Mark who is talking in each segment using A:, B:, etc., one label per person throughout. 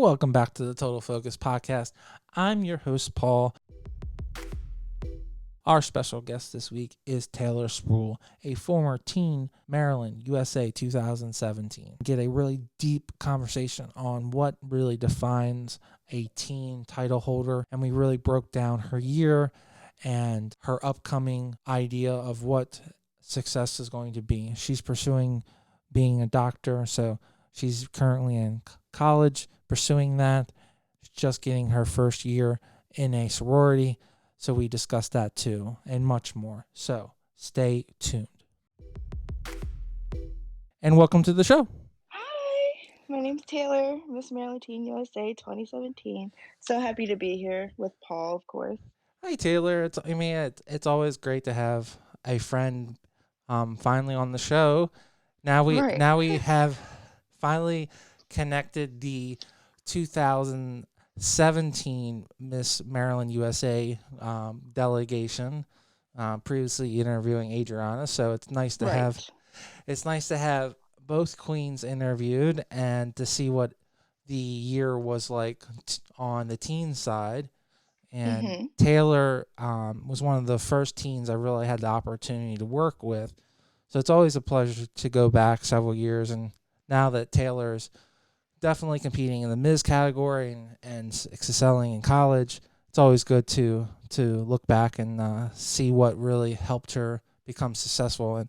A: Welcome back to the Total Focus Podcast. I'm your host, Paul. Our special guest this week is Taylor Spruill, a former Teen Maryland USA 2017. Get a really deep conversation on what really defines a teen title holder, and we really broke down her year and her upcoming idea of what success is going to be. She's pursuing being a doctor, so she's currently in college pursuing that. She's just getting her first year in a sorority. So we discussed that too and much more. So stay tuned. And welcome to the show.
B: Hi, my name's Taylor, Miss Maryland Teen USA 2017. So happy to be here with Paul, of course.
A: Hi Taylor. It's always great to have a friend finally on the show. Now we have finally connected the 2017 Miss Maryland USA delegation, previously interviewing Adriana. So it's nice to have both queens interviewed and to see what the year was like on the teen side. And Taylor was one of the first teens I really had the opportunity to work with. So it's always a pleasure to go back several years. And now that Taylor's definitely competing in the Ms. category and excelling in college, it's always good to look back and see what really helped her become successful. And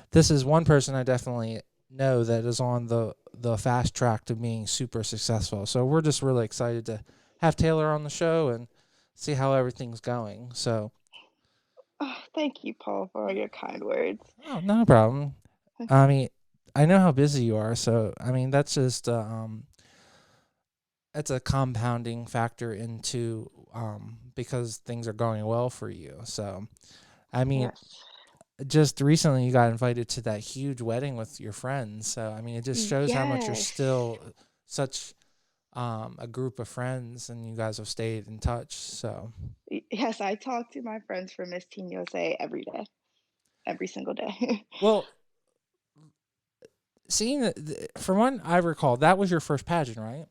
A: this is one person I definitely know that is on the fast track to being super successful. So we're just really excited to have Taylor on the show and see how everything's going. So,
B: Thank you, Paul, for all your kind words.
A: oh, no problem. I mean, I know how busy you are, so I mean that's just it's a compounding factor into because things are going well for you. So, I mean,
B: Yes.
A: just recently you got invited to that huge wedding with your friends. So, I mean, it just shows how much you're still such a group of friends, and you guys have stayed in touch. So,
B: Yes, I talk to my friends from Miss Teen USA every day, every single day.
A: well, seeing that, from what I recall, that was your first pageant, right?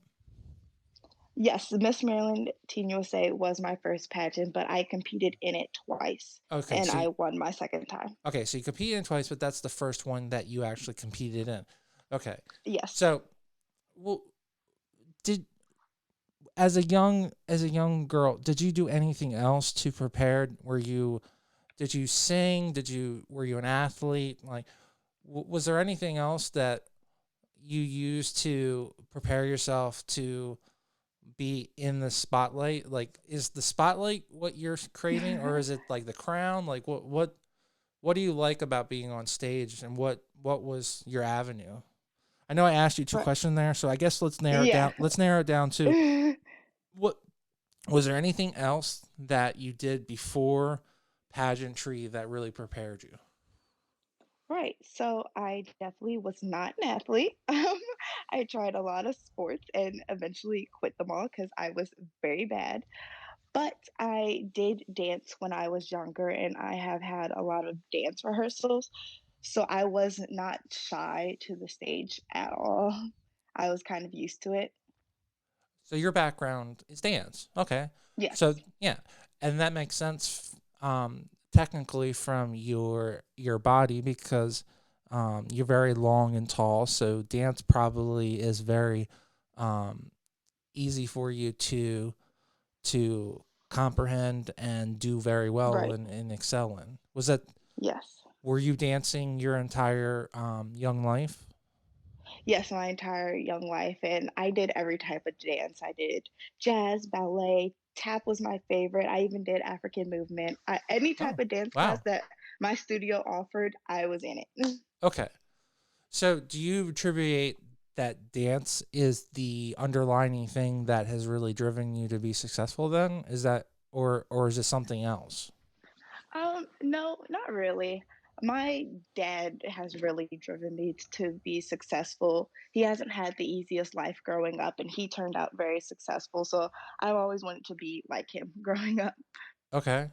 B: Yes, the Miss Maryland Teen USA was my first pageant, but I competed in it twice,
A: Okay,
B: and
A: so
B: I won my second time.
A: okay, so you competed in twice, but that's the first one that you actually competed in. Okay,
B: Yes.
A: so well, did as a young girl, did you do anything else to prepare? Did you sing? Were you an athlete? Like, was there anything else that you used to prepare yourself to be in the spotlight? Like, is the spotlight what you're craving, or is it like the crown? Like, what do you like about being on stage, and what was your avenue? I know I asked you two
B: But
A: questions there, so I guess let's narrow it
B: yeah.
A: down. Let's narrow it down to what was there anything else that you did before pageantry that really prepared you?
B: Right. So I definitely was not an athlete. I tried a lot of sports and eventually quit them all because I was very bad. But I did dance when I was younger, and I have had a lot of dance rehearsals. So I was not shy to the stage at all. I was kind of used to it.
A: So your background is dance. Okay. So
B: Yes.
A: yeah, and that makes sense technically from your body because you're very long and tall, so dance probably is very um easy for you to comprehend and do very well
B: Right.
A: and excel in. Was that
B: Yes.
A: Were you dancing your entire young life?
B: Yes, my entire young life, and I did every type of dance. I did jazz, ballet, tap was my favorite. I even did African movement. Any type
A: Oh,
B: of dance class
A: wow.
B: that my studio offered, I was in it.
A: Okay. So, do you attribute that dance is the underlining thing that has really driven you to be successful then? Is that or is it something else?
B: No, not really. My dad has really driven me to be successful. He hasn't had the easiest life growing up, and he turned out very successful. So I've always wanted to be like him growing up.
A: Okay.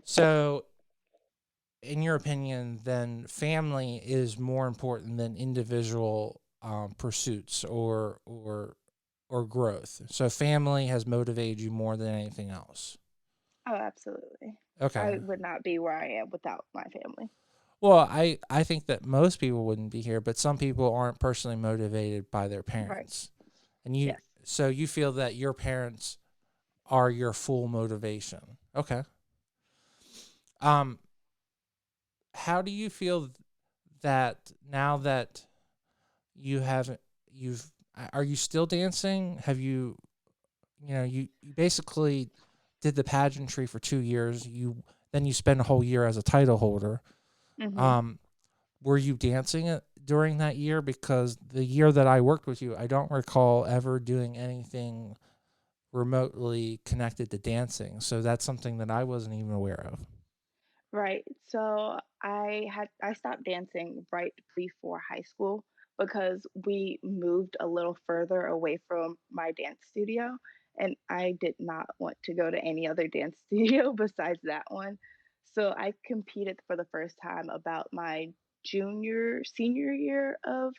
A: So, in your opinion, then family is more important than individual pursuits or or growth? So family has motivated you more than anything else.
B: Oh, absolutely.
A: Okay.
B: I would not be where I am without my family.
A: Well, I think that most people wouldn't be here, but some people aren't personally motivated by their
B: Right.
A: parents. And
B: Yes.
A: so you feel that your parents are your full motivation. Okay. Um, how do you feel that now that you have you've are you still dancing? Have you you basically did the pageantry for 2 years. Then you spend a whole year as a title holder.
B: Mhm.
A: Um, were you dancing during that year? Because the year that I worked with you, I don't recall ever doing anything remotely connected to dancing. So that's something that I wasn't even aware of.
B: Right. So I stopped dancing right before high school because we moved a little further away from my dance studio, and I did not want to go to any other dance studio besides that one. So I competed for the first time about my senior year of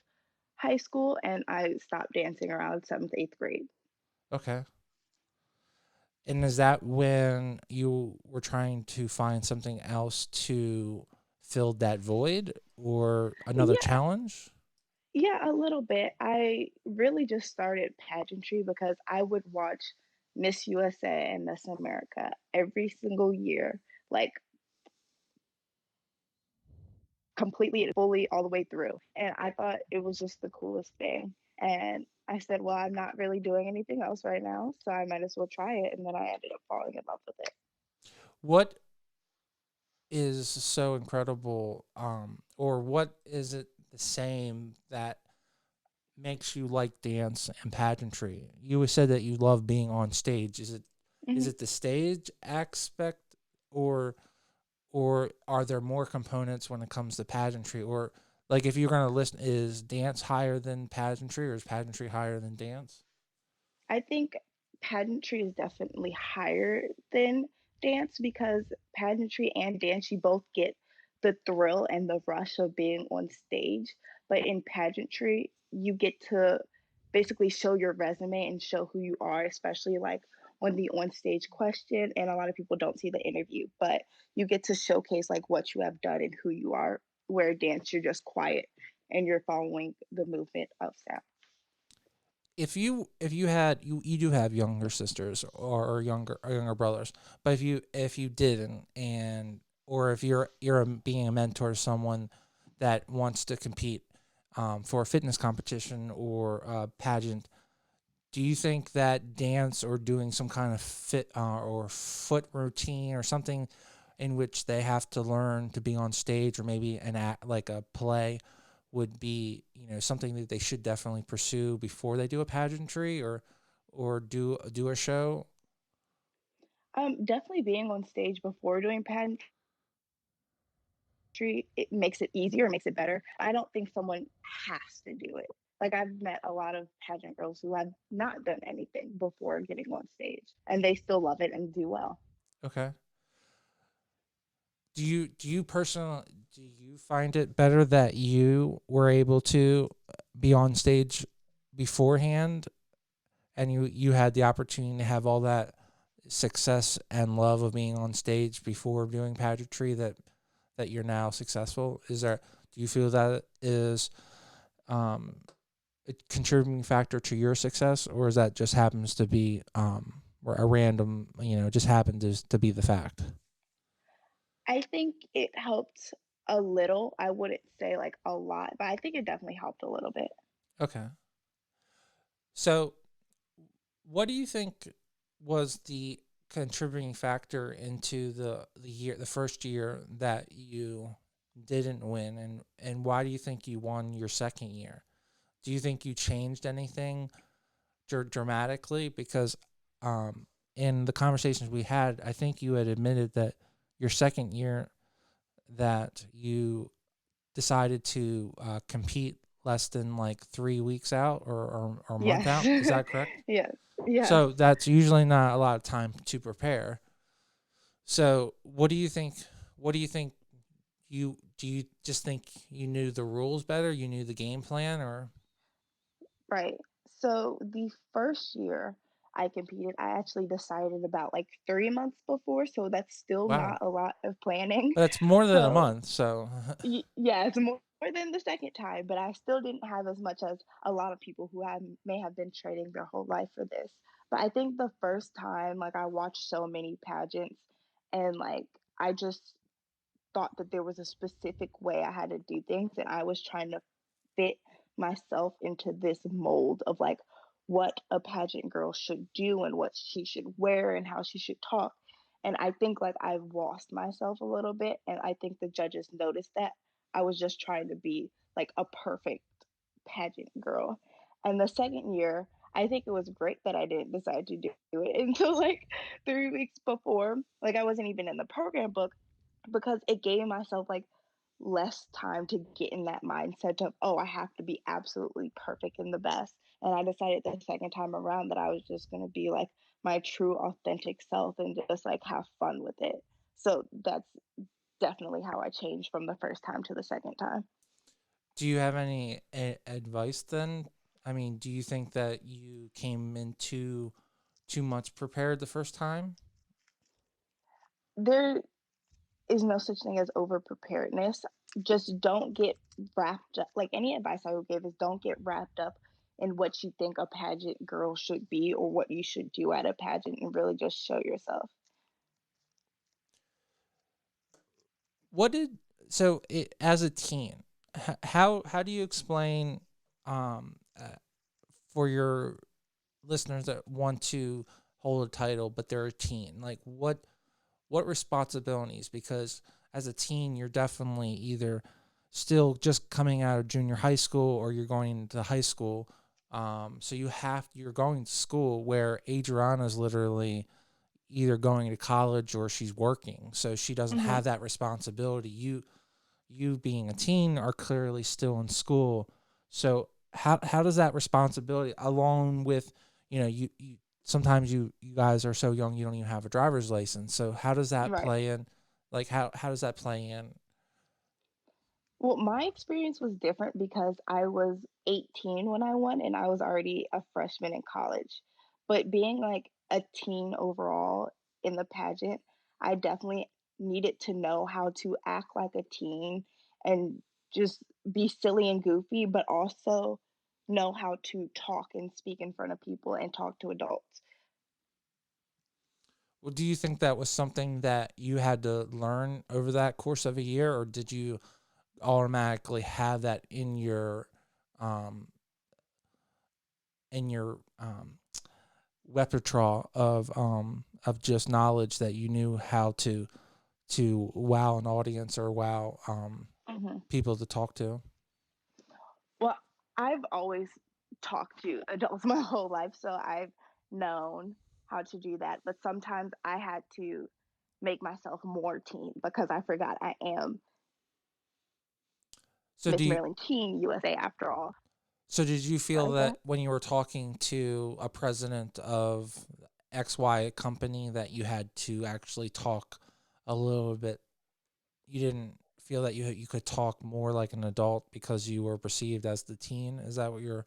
B: high school, and I stopped dancing around 7th, 8th grade.
A: Okay. And is that when you were trying to find something else to fill that void or another
B: Yeah,
A: challenge?
B: yeah, a little bit. I really just started pageantry because I would watch Miss USA and Miss America every single year, like completely and fully all the way through. And I thought it was just the coolest thing. And I said, well, I'm not really doing anything else right now, so I might as well try it. And then I ended up falling in love with it.
A: What is so incredible, or what is it the same that makes you like dance and pageantry? You said that you love being on stage. Is
B: Mhm.
A: it the stage aspect, or or are there more components when it comes to pageantry? Or like if you're going to listen, is dance higher than pageantry, or is pageantry higher than dance?
B: I think pageantry is definitely higher than dance because pageantry and dance, you both get the thrill and the rush of being on stage. But in pageantry, you get to basically show your resume and show who you are, especially like on the on stage question. And a lot of people don't see the interview, but you get to showcase like what you have done and who you are. Where dance, you're just quiet and you're following the movement of sound.
A: If you had you do have younger sisters or younger brothers, but if you didn't, and or if being a mentor to someone that wants to compete for a fitness competition or a pageant, do you think that dance or doing some kind of fit or foot routine or something in which they have to learn to be on stage, or maybe an act like a play, would be something that they should definitely pursue before they do a pageantry or do a show?
B: Definitely being on stage before doing pageantry, it makes it easier, makes it better. I don't think someone has to do it. Like I've met a lot of pageant girls who have not done anything before getting on stage, and they still love it and do well.
A: Okay. Do you find it better that you were able to be on stage beforehand, and you had the opportunity to have all that success and love of being on stage before doing pageantry, that you're now successful? Do you feel that is um, a contributing factor to your success, or is that just happens to be or a random, just happened to be the fact?
B: I think it helped a little. I wouldn't say like a lot, but I think it definitely helped a little bit.
A: Okay. So what do you think was the contributing factor into the first year that you didn't win, and why do you think you won your second year? Do you think you changed anything dramatically? Because um, in the conversations we had, I think you had admitted that your second year that you decided to compete less than like 3 weeks out or a month
B: Yes.
A: out. Is that correct?
B: Yes. Yes.
A: So that's usually not a lot of time to prepare. So what do you think? What do you think? Do you just think you knew the rules better? You knew the game plan, or
B: Right. So the first year I competed, I actually decided about like 3 months before, so that's still
A: Wow.
B: not a lot of planning.
A: But it's more than a
B: So
A: month, so
B: yeah, it's more than the second time, but I still didn't have as much as a lot of people who may have been training their whole life for this. But I think the first time, like I watched so many pageants, and like I just thought that there was a specific way I had to do things, and I was trying to fit myself into this mold of like what a pageant girl should do and what she should wear and how she should talk. And I think like I've lost myself a little bit, and I think the judges noticed that I was just trying to be like a perfect pageant girl. And the second year, I think it was great that I didn't decide to do it until like 3 weeks before. Like I wasn't even in the program book because it gave myself like less time to get in that mindset of, oh, I have to be absolutely perfect and the best. And I decided the second time around that I was just going to be like my true authentic self and just like have fun with it. So that's definitely how I changed from the first time to the second time.
A: do you have any advice then? I mean, do you think that you came into too much prepared the first time?
B: There is no such thing as over preparedness. Just don't get wrapped up. Like any advice I would give is don't get wrapped up in what you think a pageant girl should be or what you should do at a pageant and really just show yourself.
A: What did so it, as a teen, how do you explain for your listeners that want to hold a title but they're a teen, like what responsibilities, because as a teen you're definitely either still just coming out of junior high school or you're going into high school, so you're going to school where Adriana's literally either going to college or she's working, so she doesn't
B: Hmm.
A: have that responsibility. You being a teen are clearly still in school. So how does that responsibility, along with, you sometimes you guys are so young you don't even have a driver's license. So how does that
B: Right.
A: play in? Like how does that play in?
B: Well, my experience was different because I was 18 when I won and I was already a freshman in college. But being like a teen overall in the pageant, I definitely needed to know how to act like a teen and just be silly and goofy, but also know how to talk and speak in front of people and talk to adults.
A: Well, do you think that was something that you had to learn over that course of a year, or did you automatically have that um in your repertoire of just knowledge that you knew how to wow an audience or wow
B: Mhm.
A: people to talk to?
B: Well, I've always talked to adults my whole life, so I've known how to do that. But sometimes I had to make myself more teen because I forgot I am
A: So do
B: Miss
A: you
B: Maryland Teen USA after all.
A: so did you feel
B: Sorry, go
A: that
B: ahead.
A: when you were talking to a president of XY company that you had to actually talk a little bit, you didn't feel that you could talk more like an adult because you were perceived as the teen? Is that what you're?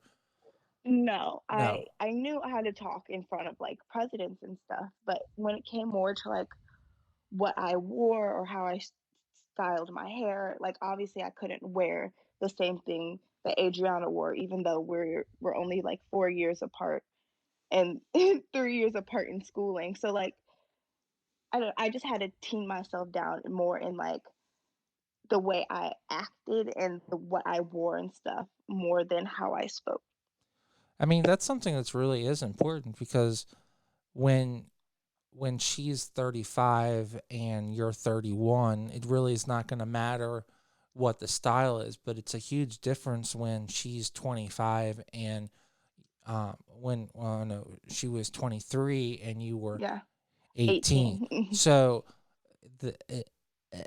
B: No,
A: No.
B: I knew how to talk in front of like presidents and stuff, but when it came more to like what I wore or how styled my hair, like obviously I couldn't wear the same thing that Adriana wore, even though we're only like 4 years apart and 3 years apart in schooling. So like I just had to tune myself down more in like the way I acted and what I wore and stuff more than how I spoke.
A: I mean, that's something that's really is important because when she's 35 and you're 31, it really is not going to matter what the style is, but it's a huge difference when she's 25 and when no, she was 23 and you were
B: Yeah,
A: 18.
B: 18.
A: So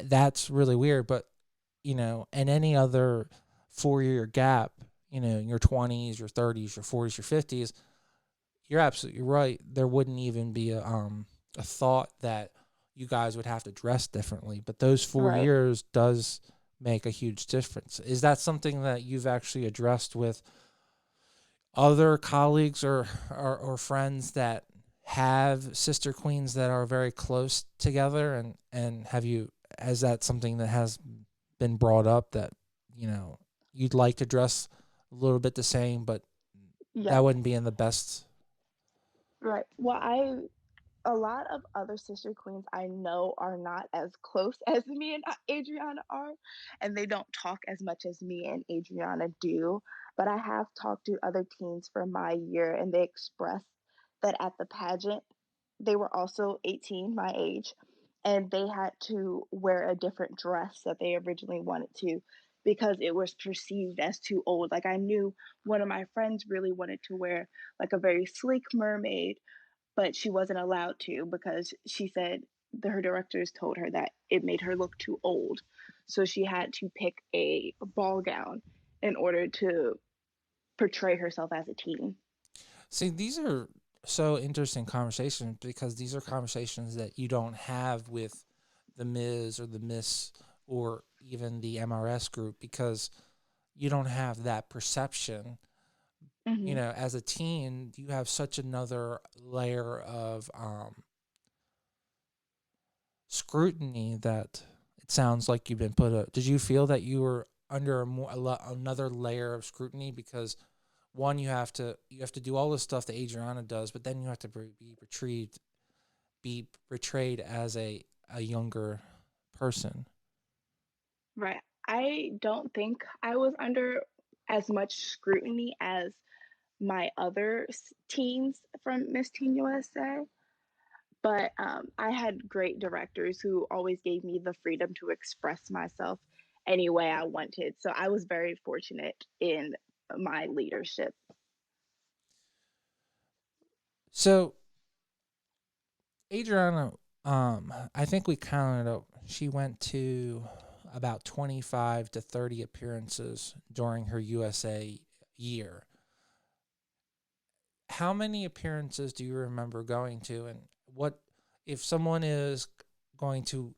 A: that's really weird. But in any other 4 year gap, in your 20s, your 30s, your 40s, your 50s, you're absolutely right. There wouldn't even be a thought that you guys would have to dress differently. But those four
B: Right.
A: years does make a huge difference. Is that something that you've actually addressed with other colleagues or friends that have sister queens that are very close together, and have you, has that something that has been brought up that, you know, you'd like to dress a little bit the same, but that
B: Yes.
A: wouldn't be in the best.
B: Right. Well, I a lot of other sister queens I know are not as close as me and Adriana are, and they don't talk as much as me and Adriana do. But I have talked to other teens from my year, and they expressed that at the pageant, they were also 18, my age, and they had to wear a different dress that they originally wanted to because it was perceived as too old. Like I knew one of my friends really wanted to wear like a very sleek mermaid, but she wasn't allowed to because she said her directors told her that it made her look too old. So she had to pick a ball gown in order to portray herself as a teen.
A: See, these are so interesting conversations because these are conversations that you don't have with the Ms. or the Miss or even the MRS group, because you don't have that perception. You
B: Hmm.
A: know, as a teen, you have such another layer of scrutiny that it sounds like you've been put. Did you feel that you were under another layer of scrutiny because one, you have to do all this stuff that Adriana does, but then you have to be portrayed as a younger person.
B: Right. I don't think I was under as much scrutiny as my other teens from Miss Teen USA. But I had great directors who always gave me the freedom to express myself any way I wanted. So I was very fortunate in my leadership.
A: So Adriana, I think we counted up. She went to about 25 to 30 appearances during her USA year. How many appearances do you remember going to, and what if someone is going to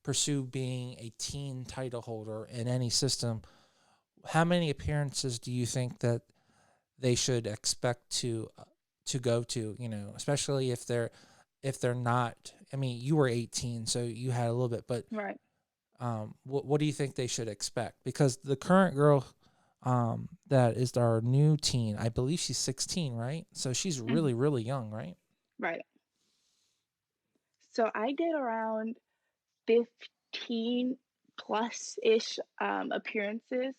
A: pursue being a teen title holder in any system? How many appearances do you think that they should expect to go to? You know, especially if they're not. I mean, you were 18, so you had a little bit, but
B: Right.
A: what do you think they should expect? Because the current girl that is our new teen, I believe she's 16, right? So she's
B: Mhm.
A: really, really young, right?
B: Right. So I did around 15 plus ish appearances,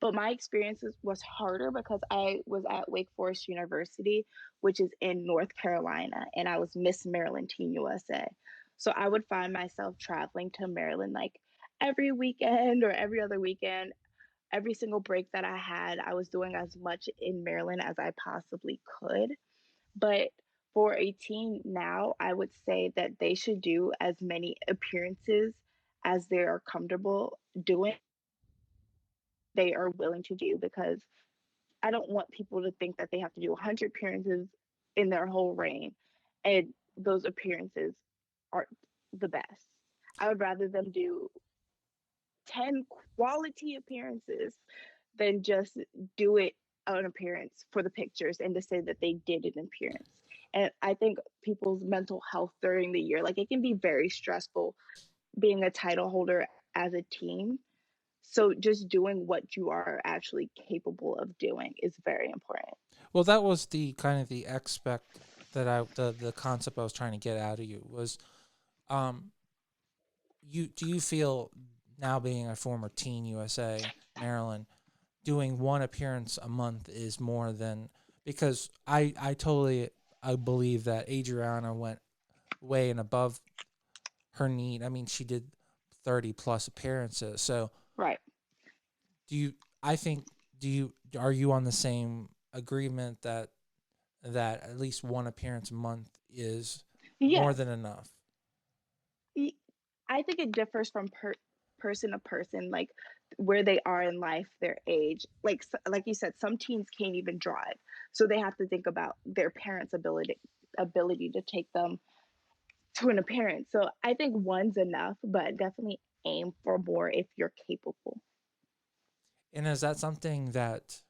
B: but my experiences was harder because I was at Wake Forest University, which is in North Carolina, and I was Miss Maryland Teen USA. So I would find myself traveling to Maryland like every weekend or every other weekend. Every single break that I had, I was doing as much in Maryland as I possibly could. But for a teen now, I would say that they should do as many appearances as they are comfortable doing, they are willing to do, because I don't want people to think that they have to do 100 appearances in their whole reign and those appearances aren't the best. I would rather them do 10 quality appearances than just do it an appearance for the pictures and to say that they did an appearance. And I think people's mental health during the year, like it can be very stressful being a title holder as a team. So just doing what you are actually capable of doing is very important.
A: Well, that was the kind of the expect that the concept I was trying to get out of you was, um do you feel, now being a former teen USA Maryland, doing one appearance a month is more than, because I totally, I believe that Adriana went way and above her need. I mean, she did 30 plus appearances. So
B: Right.
A: do you, I think, are you on the same agreement that at least one appearance a month is more
B: Yes.
A: than enough?
B: I think it differs from person to person, like where they are in life, their age. Like you said, some teens can't even drive, so they have to think about their parents' ability to take them to an appearance. So I think one's enough, but definitely aim for more if you're capable.
A: And is that something that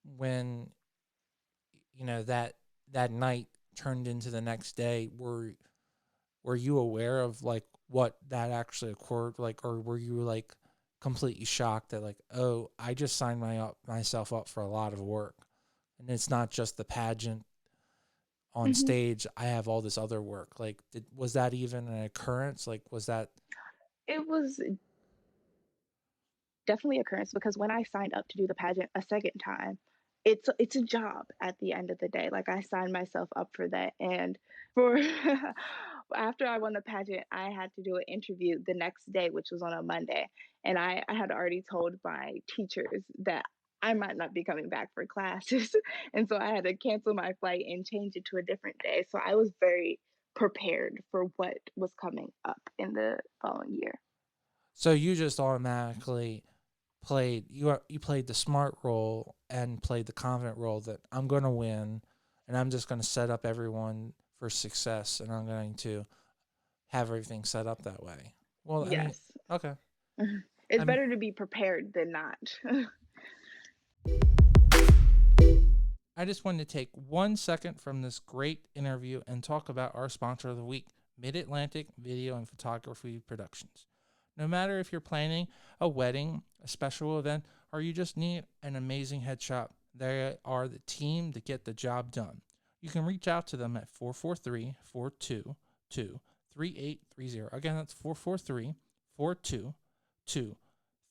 A: when that night turned into the next day, were you aware of like what that actually occurred, like, or were you like completely shocked that like, oh, I just signed myself up for a lot of work, and it's not just the pageant on
B: Hmm.
A: stage, I have all this other work. Like, was that even an occurrence? Like, was that?
B: It was definitely occurrence because when I signed up to do the pageant a second time, it's a job at the end of the day. Like I signed myself up for that, and for after I won the pageant, I had to do an interview the next day, which was on a Monday, and I had already told my teachers that I might not be coming back for classes, and so I had to cancel my flight and change it to a different day. So I was very prepared for what was coming up in the following year.
A: So you just automatically you played the smart role and played the confident role that I'm going to win, and I'm just going to set up everyone for success, and I'm going to have everything set up that way. Well, I mean,
B: Yes.
A: okay.
B: It's
A: I'm
B: better to be prepared than not.
A: I just wanted to take 1 second from this great interview and talk about our sponsor of the week, Mid Atlantic Video and Photography Productions. No matter if you're planning a wedding, a special event, or you just need an amazing headshot, they are the team to get the job done. You can reach out to them at 443 422 3830. Again, that's 443 422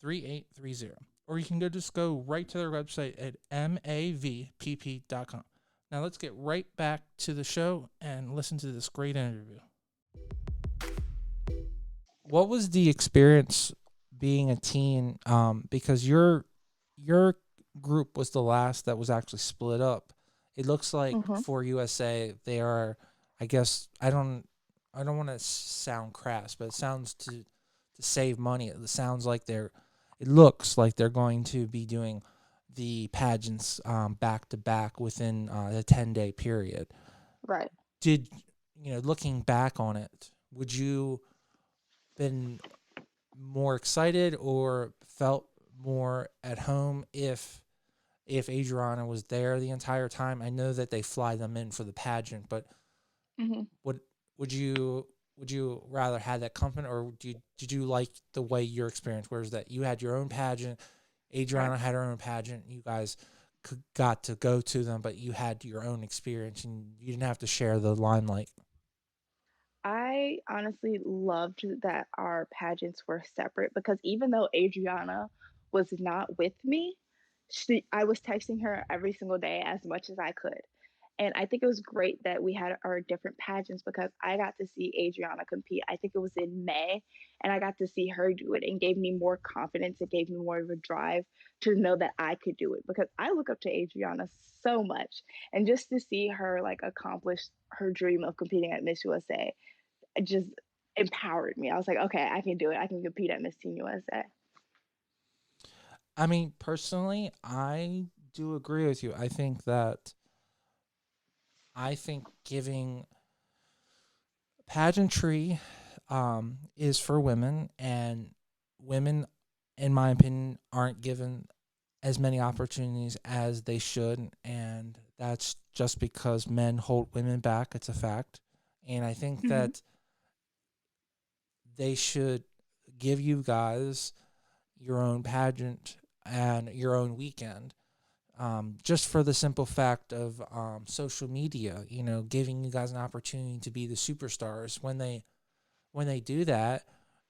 A: 3830. Or you can go right to their website at mavpp.com. Now let's get right back to the show and listen to this great interview. What was the experience being a teen? Because your group was the last that was actually split up. It looks like
B: Hmm.
A: for USA they are. I guess I don't want to sound crass, but it sounds to save money. It sounds like they're. It looks like they're going to be doing the pageants back to back within a 10-day period.
B: Right.
A: Did looking back on it, would you been more excited or felt more at home if Adriana was there the entire time? I know that they fly them in for the pageant, but
B: Hmm.
A: would would you would you rather have that company, or did you like the way your experience was that you had your own pageant,
B: Right.
A: Adriana had her own pageant, you guys got to go to them, but you had your own experience and you didn't have to share the limelight?
B: I honestly loved that our pageants were separate because even though Adriana was not with me, I was texting her every single day as much as I could. And I think it was great that we had our different pageants because I got to see Adriana compete. I think it was in May, and I got to see her do it and gave me more confidence. It gave me more of a drive to know that I could do it because I look up to Adriana so much. And just to see her like accomplish her dream of competing at Miss USA, it just empowered me. I was like, okay, I can do it. I can compete at Miss Teen USA.
A: I mean, personally, I do agree with you. I think giving pageantry is for women, and women, in my opinion, aren't given as many opportunities as they should, and that's just because men hold women back. It's a fact, and I think
B: Hmm.
A: that they should give you guys your own pageant and your own weekend, just for the simple fact of social media, giving you guys an opportunity to be the superstars. When they do that,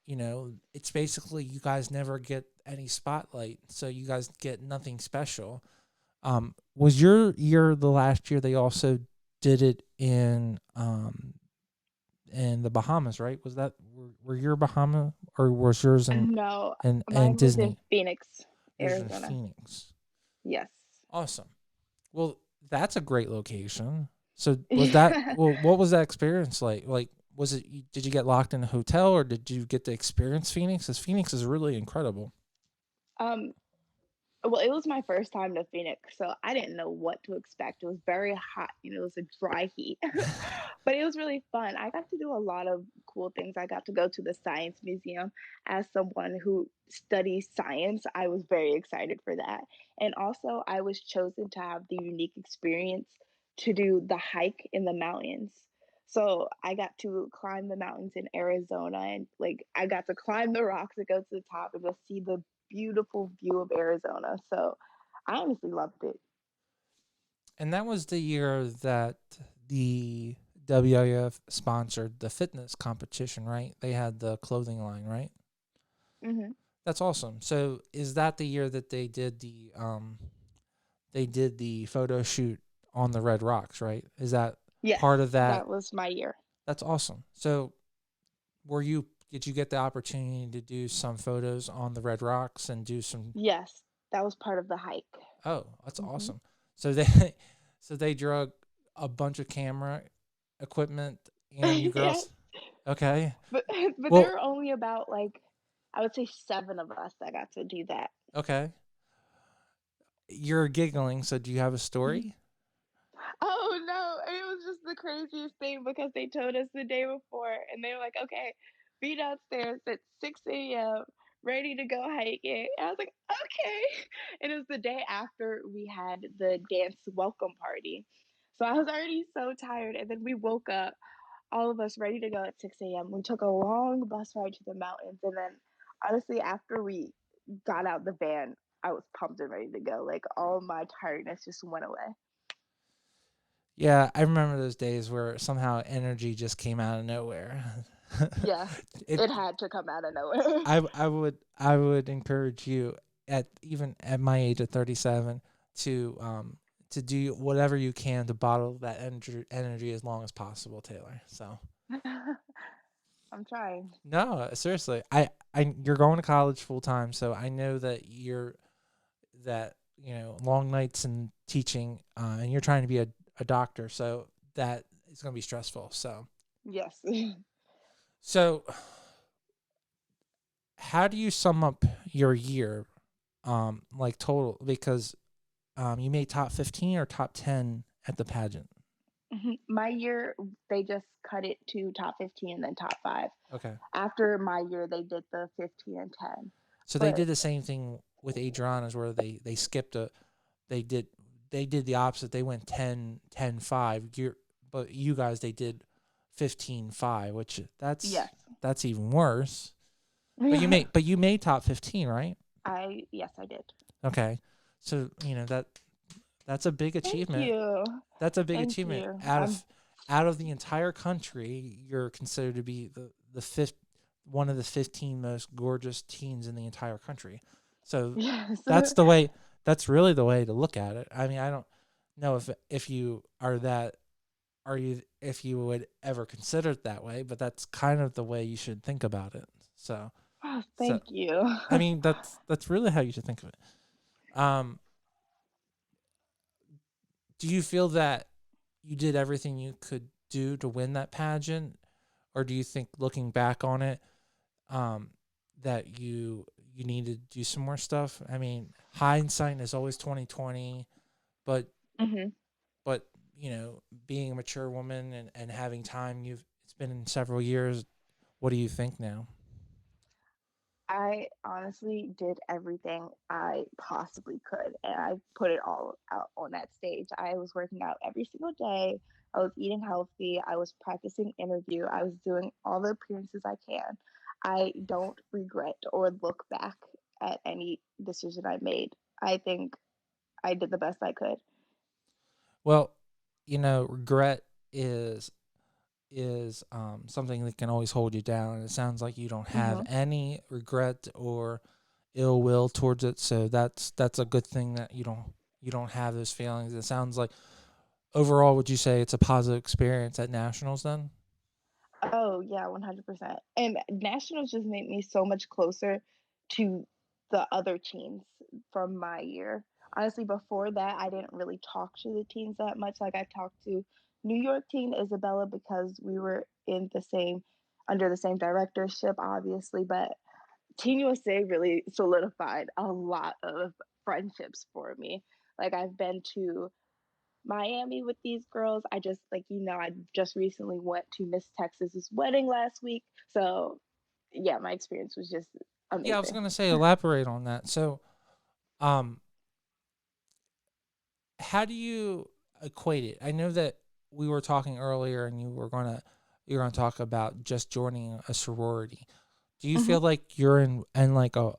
A: it's basically you guys never get any spotlight, so you guys get nothing special. Was your year the last year they also did it in the Bahamas, right? Was that were your Bahama, or was yours
B: No,
A: in
B: mine was in
A: Disney?
B: Phoenix,
A: Yours in
B: Arizona.
A: Phoenix.
B: Yes.
A: Awesome. Well, that's a great location. So was that well? What was that experience like? Like, was it? Did you get locked in a hotel, or did you get to experience Phoenix? Because Phoenix is really incredible.
B: um, well, it was my first time to Phoenix, so I didn't know what to expect. It was very hot, it was a dry heat, but it was really fun. I got to do a lot of cool things. I got to go to the Science Museum. As someone who studies science, I was very excited for that. And also, I was chosen to have the unique experience to do the hike in the mountains. So I got to climb the mountains in Arizona, and like I got to climb the rocks and go to the top and just see the beautiful view of Arizona. So I honestly loved it.
A: And that was the year that the WIF sponsored the fitness competition, right? They had the clothing line, right?
B: Hmm.
A: That's awesome. So is that the year that they did the photo shoot on the Red Rocks, right? Is that
B: Yes,
A: part of that?
B: that was my year.
A: That's awesome. So did you get the opportunity to do some photos on the Red Rocks and do some?
B: Yes, that was part of the hike.
A: Oh, that's
B: Hmm.
A: awesome. So they so they drug a bunch of camera equipment and you
B: Yeah,
A: girls. Okay.
B: but but there
A: Well,
B: were only about like I would say seven of us that got to do that.
A: okay. You're giggling, so do you have a
B: Mhm.
A: story?
B: Oh no, it was just the craziest thing because they told us the day before and they were like, okay, be downstairs at 6 a.m., ready to go hiking. And I was like, okay. And it was the day after we had the dance welcome party. So I was already so tired. And then we woke up, all of us ready to go at 6 a.m. We took a long bus ride to the mountains. And then honestly, after we got out the van, I was pumped and ready to go. Like all my tiredness just went away.
A: Yeah, I remember those days where somehow energy just came out of nowhere.
B: Yes,
A: it
B: it had to come out of nowhere.
A: I would encourage you at even at my age of 37 to do whatever you can to bottle that energy as long as possible, Taylor. So
B: I'm trying.
A: no, seriously, you're going to college full time, so I know that long nights and teaching, and you're trying to be a doctor, so that is going to be stressful.
B: Yes.
A: So how do you sum up your year, like total? Because you made top 15 or top 10 at the pageant.
B: My year, they just cut it to top 15 and then top five.
A: Okay.
B: After my year, they did the 15 and 10.
A: So they
B: But
A: did the same thing with Adriana's where they skipped they did they did the opposite. They went 10 10 5. But you guys they did 15 5, which
B: yes.
A: that's even worse. But you made top 15, right?
B: Yes, I did.
A: Okay. So, that's a big
B: Thank
A: achievement.
B: you.
A: That's a big
B: Thank
A: achievement.
B: you.
A: Out of the entire country, you're considered to be the fifth one of the 15 most gorgeous teens in the entire country. So
B: Yes.
A: that's the way that's really the way to look at it. I mean, I don't know if you are that are you if you would ever consider it that way, but that's kind of the way you should think about it. So
B: Oh,
A: so
B: thank you.
A: I mean that's really how you should think of it. Um do you feel that you did everything you could do to win that pageant, or do you think looking back on it, um, that you need to do some more stuff? I mean, hindsight is always 2020, but
B: Hmm.
A: but being a mature woman and having time, it's been several years. What do you think now?
B: I honestly did everything I possibly could, and I put it all out on that stage. I was working out every single day. I was eating healthy. I was practicing interview. I was doing all the appearances I can. I don't regret or look back at any decision I made. I think I did the best I could.
A: Well, regret is something that can always hold you down. And it sounds like you don't have
B: Hmm.
A: any regret or ill will towards it. So that's a good thing that you don't have those feelings. It sounds like overall, would you say it's a positive experience at nationals then?
B: Oh, yeah, 100%. And nationals just made me so much closer to the other teams from my year. Honestly, before that, I didn't really talk to the teams that much. Like I talked to New York team Isabella because we were in the same under the same directorship, obviously, but Team USA really solidified a lot of friendships for me. Like I've been to Miami with these girls. I just I just recently went to Miss Texas's wedding last week. So yeah, my experience was just
A: Yeah, I was
B: amazing.
A: gonna say elaborate on that. So, um, how do you equate it. I know that we were talking earlier, and you're gonna talk about just joining a sorority. Do you
B: Hmm.
A: feel like you're in like a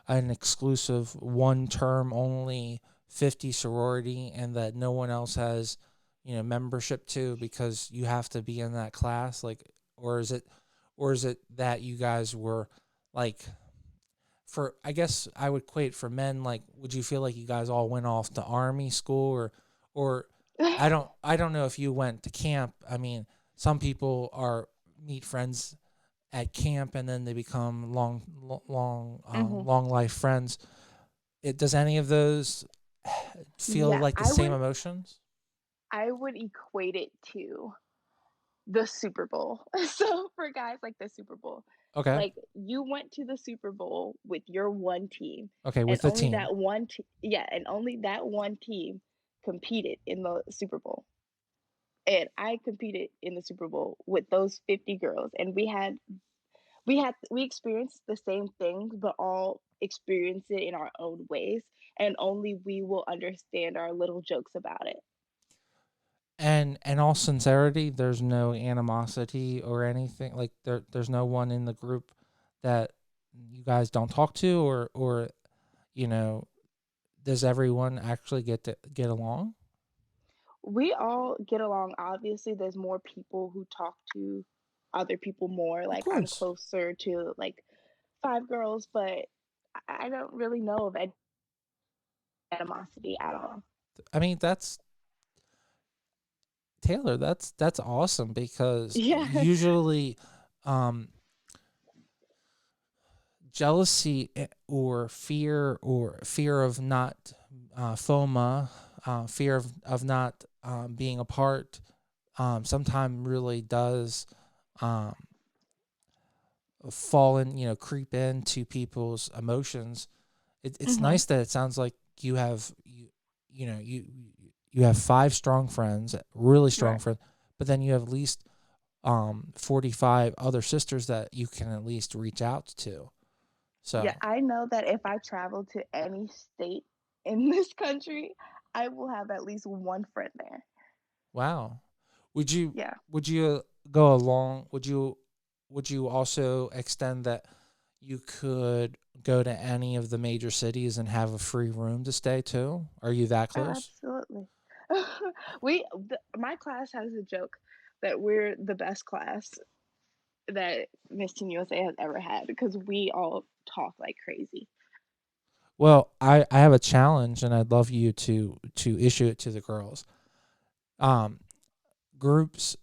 A: an exclusive one term only 50 sorority, and that no one else has, membership to, because you have to be in that class, like, or is it that you guys were like, for, I guess I would equate for men, like, would you feel like you guys all went off to army school, or I don't know if you went to camp. I mean, some people are meet friends at camp, and then they become
B: Hmm.
A: long life friends. Does any of those feel
B: Yeah,
A: like the same emotions?
B: I would equate it to the Super Bowl. So for guys, like the Super Bowl,
A: Okay.
B: like you went to the Super Bowl with your one team,
A: Okay,
B: and
A: with the team.
B: and only that one team competed in the Super Bowl. And I competed in the Super Bowl with those 50 girls, and we experienced the same things, but all experience it in our own ways, and only we will understand our little jokes about it.
A: And in all sincerity, there's no animosity or anything. Like, there's no one in the group that you guys don't talk to, or you know, does everyone actually get along?
B: We all get along. Obviously, there's more people who talk to other people more.
A: Of
B: Like I'm
A: course.
B: closer to like five girls, but I don't really know of any animosity at all.
A: I mean, that's Taylor. That's awesome, because
B: Yeah.
A: usually, um, jealousy, or fear of not, FOMA, fear of not, being apart, sometimes really does, um, fall in, creep into people's emotions. It's
B: Hmm.
A: nice that it sounds like you know you have five strong friends, really strong
B: Right.
A: friends, but then you have at least 45 other sisters that you can at least reach out to.
B: Yeah,
A: So,
B: I know that if I travel to any state in this country, I will have at least one friend there.
A: wow. Would you
B: Yeah.
A: would you go along? Would you also extend that you could go to any of the major cities and have a free room to stay too? Are you that
B: Oh,
A: close?
B: absolutely. My class has a joke that we're the best class that Miss Teen USA has ever had because we all talk like crazy.
A: Well, I have a challenge, and I'd love you to issue it to the girls. Um, groups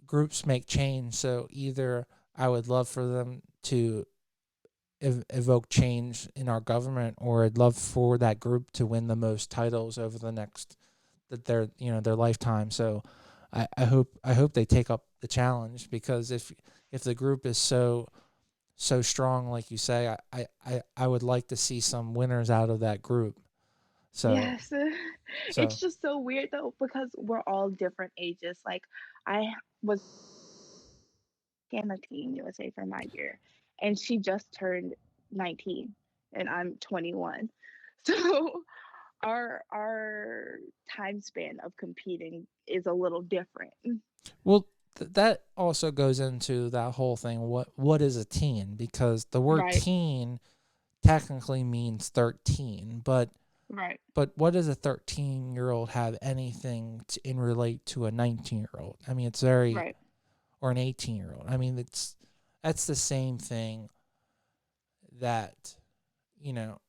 A: groups make change, so either I would love for them to evoke change in our government, or I'd love for that group to win the most titles over the next that their lifetime. So I hope they take up the challenge, because if the group is so strong, like you say, I would like to see some winners out of that group. So
B: Yes. It's
A: so
B: just so weird though because we're all different ages. Like I was in a Teen USA for my year and she just turned 19 and I'm 21. So our time span of competing is a little different.
A: well, that also goes into that whole thing. What is a teen? Because the word
B: Right.
A: teen technically means 13,
B: Right.
A: but what does a 13-year-old have anything to in relate to a 19-year-old? I mean, it's very,
B: Right.
A: or an 18-year-old. I mean, that's the same thing, that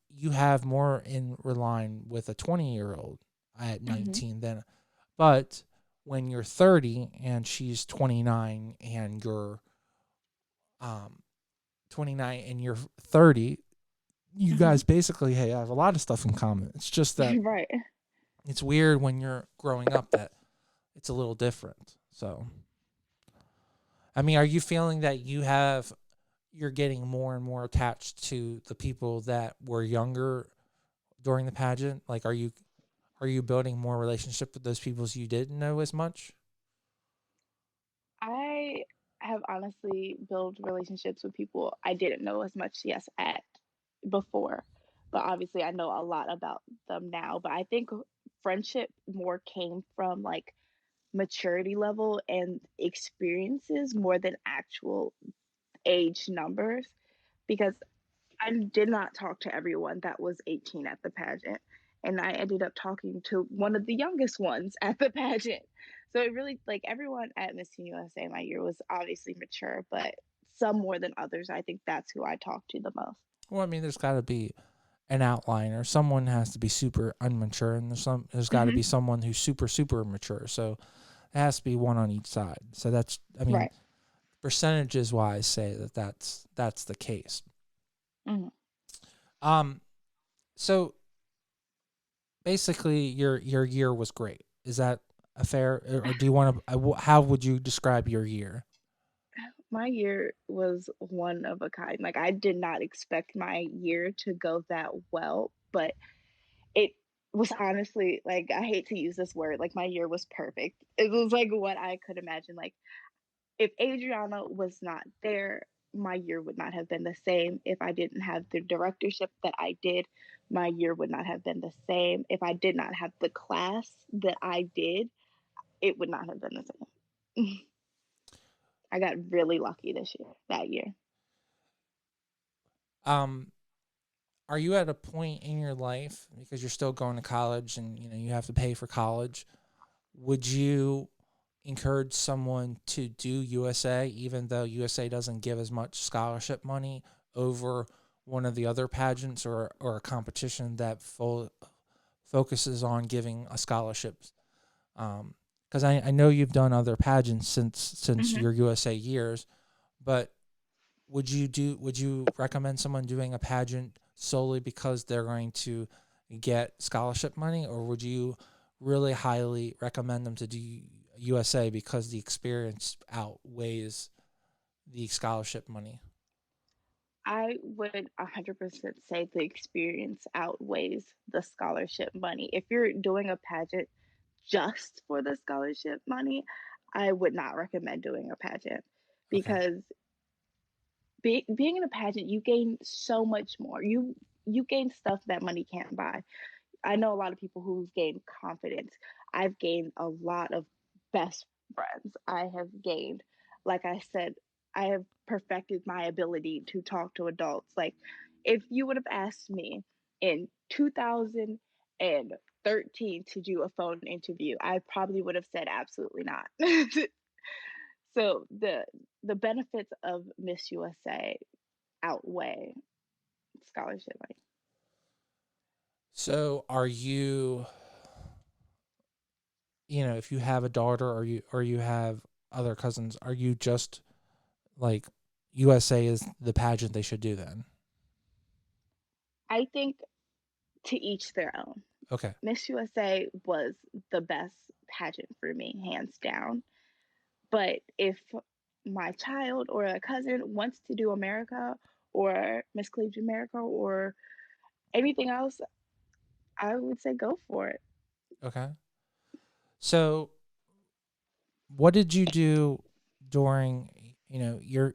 A: you have more in relying with a 20-year-old at
B: Mhm.
A: 19 than, but when you're 30 and she's 29, and you're um 29 and you're 30, you
B: Mhm.
A: guys basically, hey, have a lot of stuff in common. It's just that
B: Right.
A: it's weird when you're growing up that it's a little different. So, I mean, are you feeling that you're getting more and more attached to the people that were younger during the pageant? Like, are you building more relationship with those people you didn't know as much?
B: I have honestly built relationships with people I didn't know as much, yes, at before. But obviously, I know a lot about them now. But I think friendship more came from like maturity level and experiences more than actual age numbers because I did not talk to everyone that was 18 at the pageant, and I ended up talking to one of the youngest ones at the pageant. So it really like everyone at Miss Teen USA my year was obviously mature, but some more than others. I think that's who I talked to the most.
A: Well, I mean, there's got to be an outlier. Someone has to be super unmature, and there's got to
B: Hmm.
A: be someone who's super mature. So it has to be one on each side. So that's, I mean,
B: Right.
A: percentages wise, say that's the case.
B: Hmm.
A: Um, so basically, your year was great. Is that a fair, or do you want to? How would you describe your year?
B: My year was one of a kind. Like I did not expect my year to go that well, but it was honestly like I hate to use this word, like my year was perfect. It was like what I could imagine. Like if Adriana was not there, my year would not have been the same. If I didn't have the directorship that I did, my year would not have been the same. If I did not have the class that I did, it would not have been the same. I got really lucky that year.
A: Um, are you at a point in your life, because you're still going to college and you have to pay for college? Would you encourage someone to do USA, even though USA doesn't give as much scholarship money, over one of the other pageants or a competition that focuses on giving a scholarships? Because I know you've done other pageants since
B: Hmm.
A: your USA years, but would you recommend someone doing a pageant solely because they're going to get scholarship money, or would you really highly recommend them to do USA because the experience outweighs the scholarship money?
B: I would 100% say the experience outweighs the scholarship money. If you're doing a pageant just for the scholarship money, I would not recommend doing a pageant
A: Okay.
B: because being in a pageant, you gain so much more. You gain stuff that money can't buy. I know a lot of people who've gained confidence. I've gained a lot of best friends. I have gained, like I said, I have perfected my ability to talk to adults. Like, if you would have asked me in 2013 to do a phone interview, I probably would have said absolutely not. So the benefits of Miss USA outweigh scholarship money.
A: So are if you have a daughter, or you have other cousins, are you just like USA is the pageant they should do then?
B: I think to each their own.
A: Okay.
B: Miss USA was the best pageant for me, hands down. But if my child or a cousin wants to do America or Miss Collegiate America or anything else, I would say go for it.
A: Okay. So what did you do during your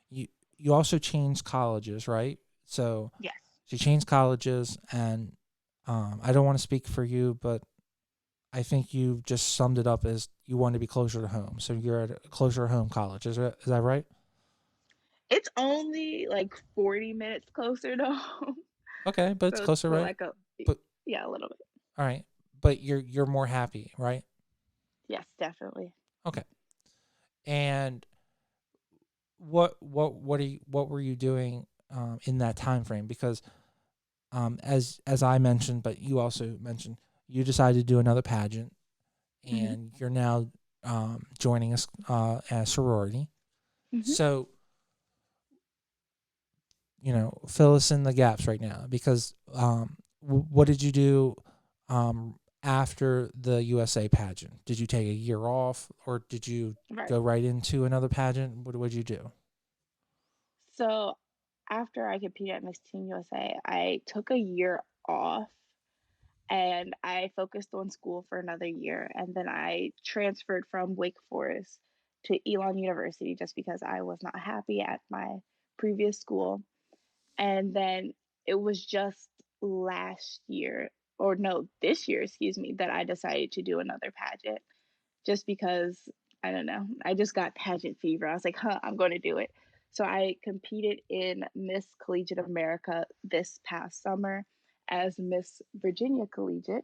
A: you you also changed colleges, right? So
B: Yes.
A: she changed colleges, and I don't want to speak for you, but I think you just summed it up as you want to be closer to home. So you're at a closer to home college. Is that right?
B: It's only like 40 minutes closer to home.
A: Okay, but it's
B: So it's
A: closer,
B: for
A: right?
B: like a,
A: But
B: yeah, a little bit.
A: all right, but you're more happy, right?
B: Yes, definitely.
A: Okay. And what were you doing in that time frame? Because as I mentioned, but you also mentioned, you decided to do another pageant,
B: Hmm.
A: and you're now joining us a sorority.
B: Hmm.
A: So fill us in the gaps right now, because what did you do after the USA pageant? Did you take a year off, or did you
B: Right.
A: go right into another pageant? What did you do?
B: So after I competed at Miss Teen USA, I took a year off and I focused on school for another year. And then I transferred from Wake Forest to Elon University just because I was not happy at my previous school. And then it was just last year, or no, this year, excuse me, that I decided to do another pageant just because I don't know. I just got pageant fever. I was like, huh, I'm going to do it. So I competed in Miss Collegiate America this past summer as Miss Virginia Collegiate,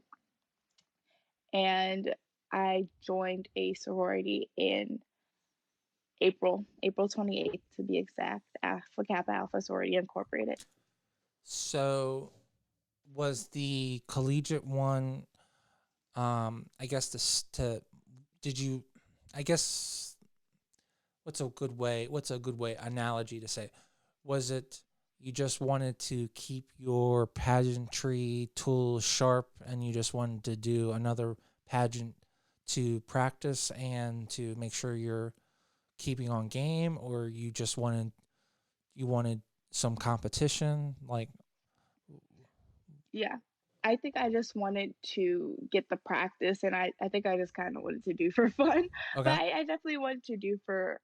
B: and I joined a sorority in April 28th to be exact, Alpha Kappa Alpha Sorority Incorporated.
A: So was the collegiate one, I guess did you, I guess, what's a good way analogy to say, was it you just wanted to keep your pageantry tools sharp and you just wanted to do another pageant to practice and to make sure you're keeping on game, or you wanted some competition? Like,
B: Yeah. I think I just wanted to get the practice, and I think I just kind of wanted to do for fun. But
A: okay.
B: I definitely wanted to do for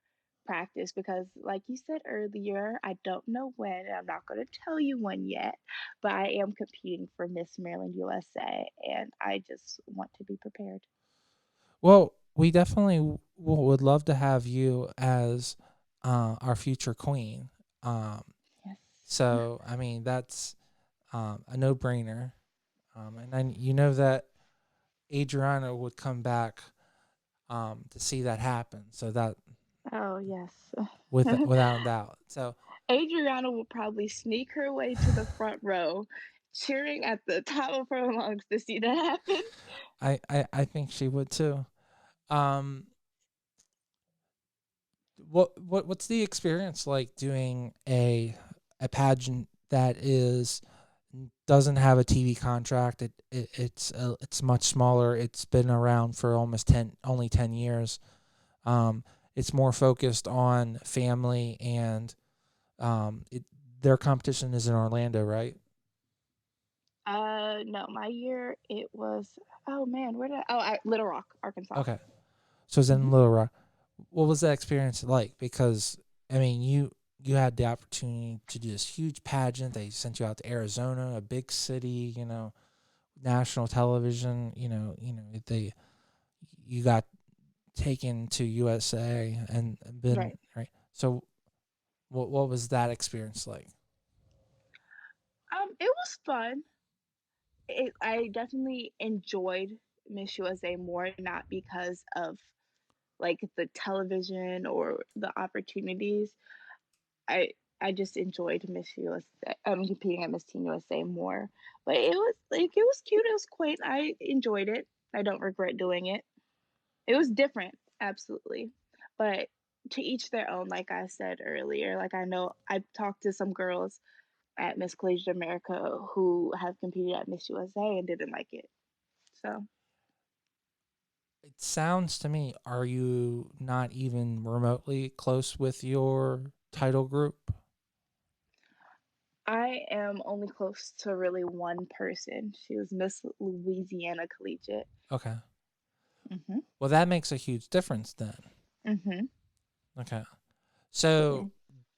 B: practice because, like you said earlier, I don't know when, and I'm not going to tell you when yet, but I am competing for Miss Maryland USA, and I just want to be prepared.
A: Well, we definitely would love to have you as our future queen. Um,
B: Yes.
A: so, I mean, that's a no brainer. And then you know that Adriana would come back to see that happen. So that
B: Oh, yes.
A: without a doubt. So
B: Adriana will probably sneak her way to the front row, cheering at the top of her lungs to see that happen.
A: I think she would too. Um, what's the experience like doing a pageant that is doesn't have a TV contract? It's much smaller. It's been around for almost only 10 years. Um, it's more focused on family and their competition is in Orlando, right?
B: No, my year it was. Oh man, where did Little Rock, Arkansas.
A: Okay, so it's in
B: Hmm.
A: Little Rock. What was that experience like? Because I mean, you had the opportunity to do this huge pageant. They sent you out to Arizona, a big city, national television. They you got taken to USA and been
B: Right.
A: right. So what was that experience like?
B: It was fun. I definitely enjoyed Miss USA more, not because of like the television or the opportunities. I I just enjoyed Miss USA. I'm competing at Miss Teen USA more, but it was cute. It was quaint. I enjoyed it. I don't regret doing it. It was different, absolutely. But to each their own, like I said earlier. Like I know I've talked to some girls at Miss Collegiate America who have competed at Miss USA and didn't like it. So
A: It sounds to me, are you not even remotely close with your title group?
B: I am only close to really one person. She was Miss Louisiana Collegiate.
A: Okay.
B: Mhm.
A: Well, that makes a huge difference then.
B: Mhm.
A: Okay.
B: It
A: So,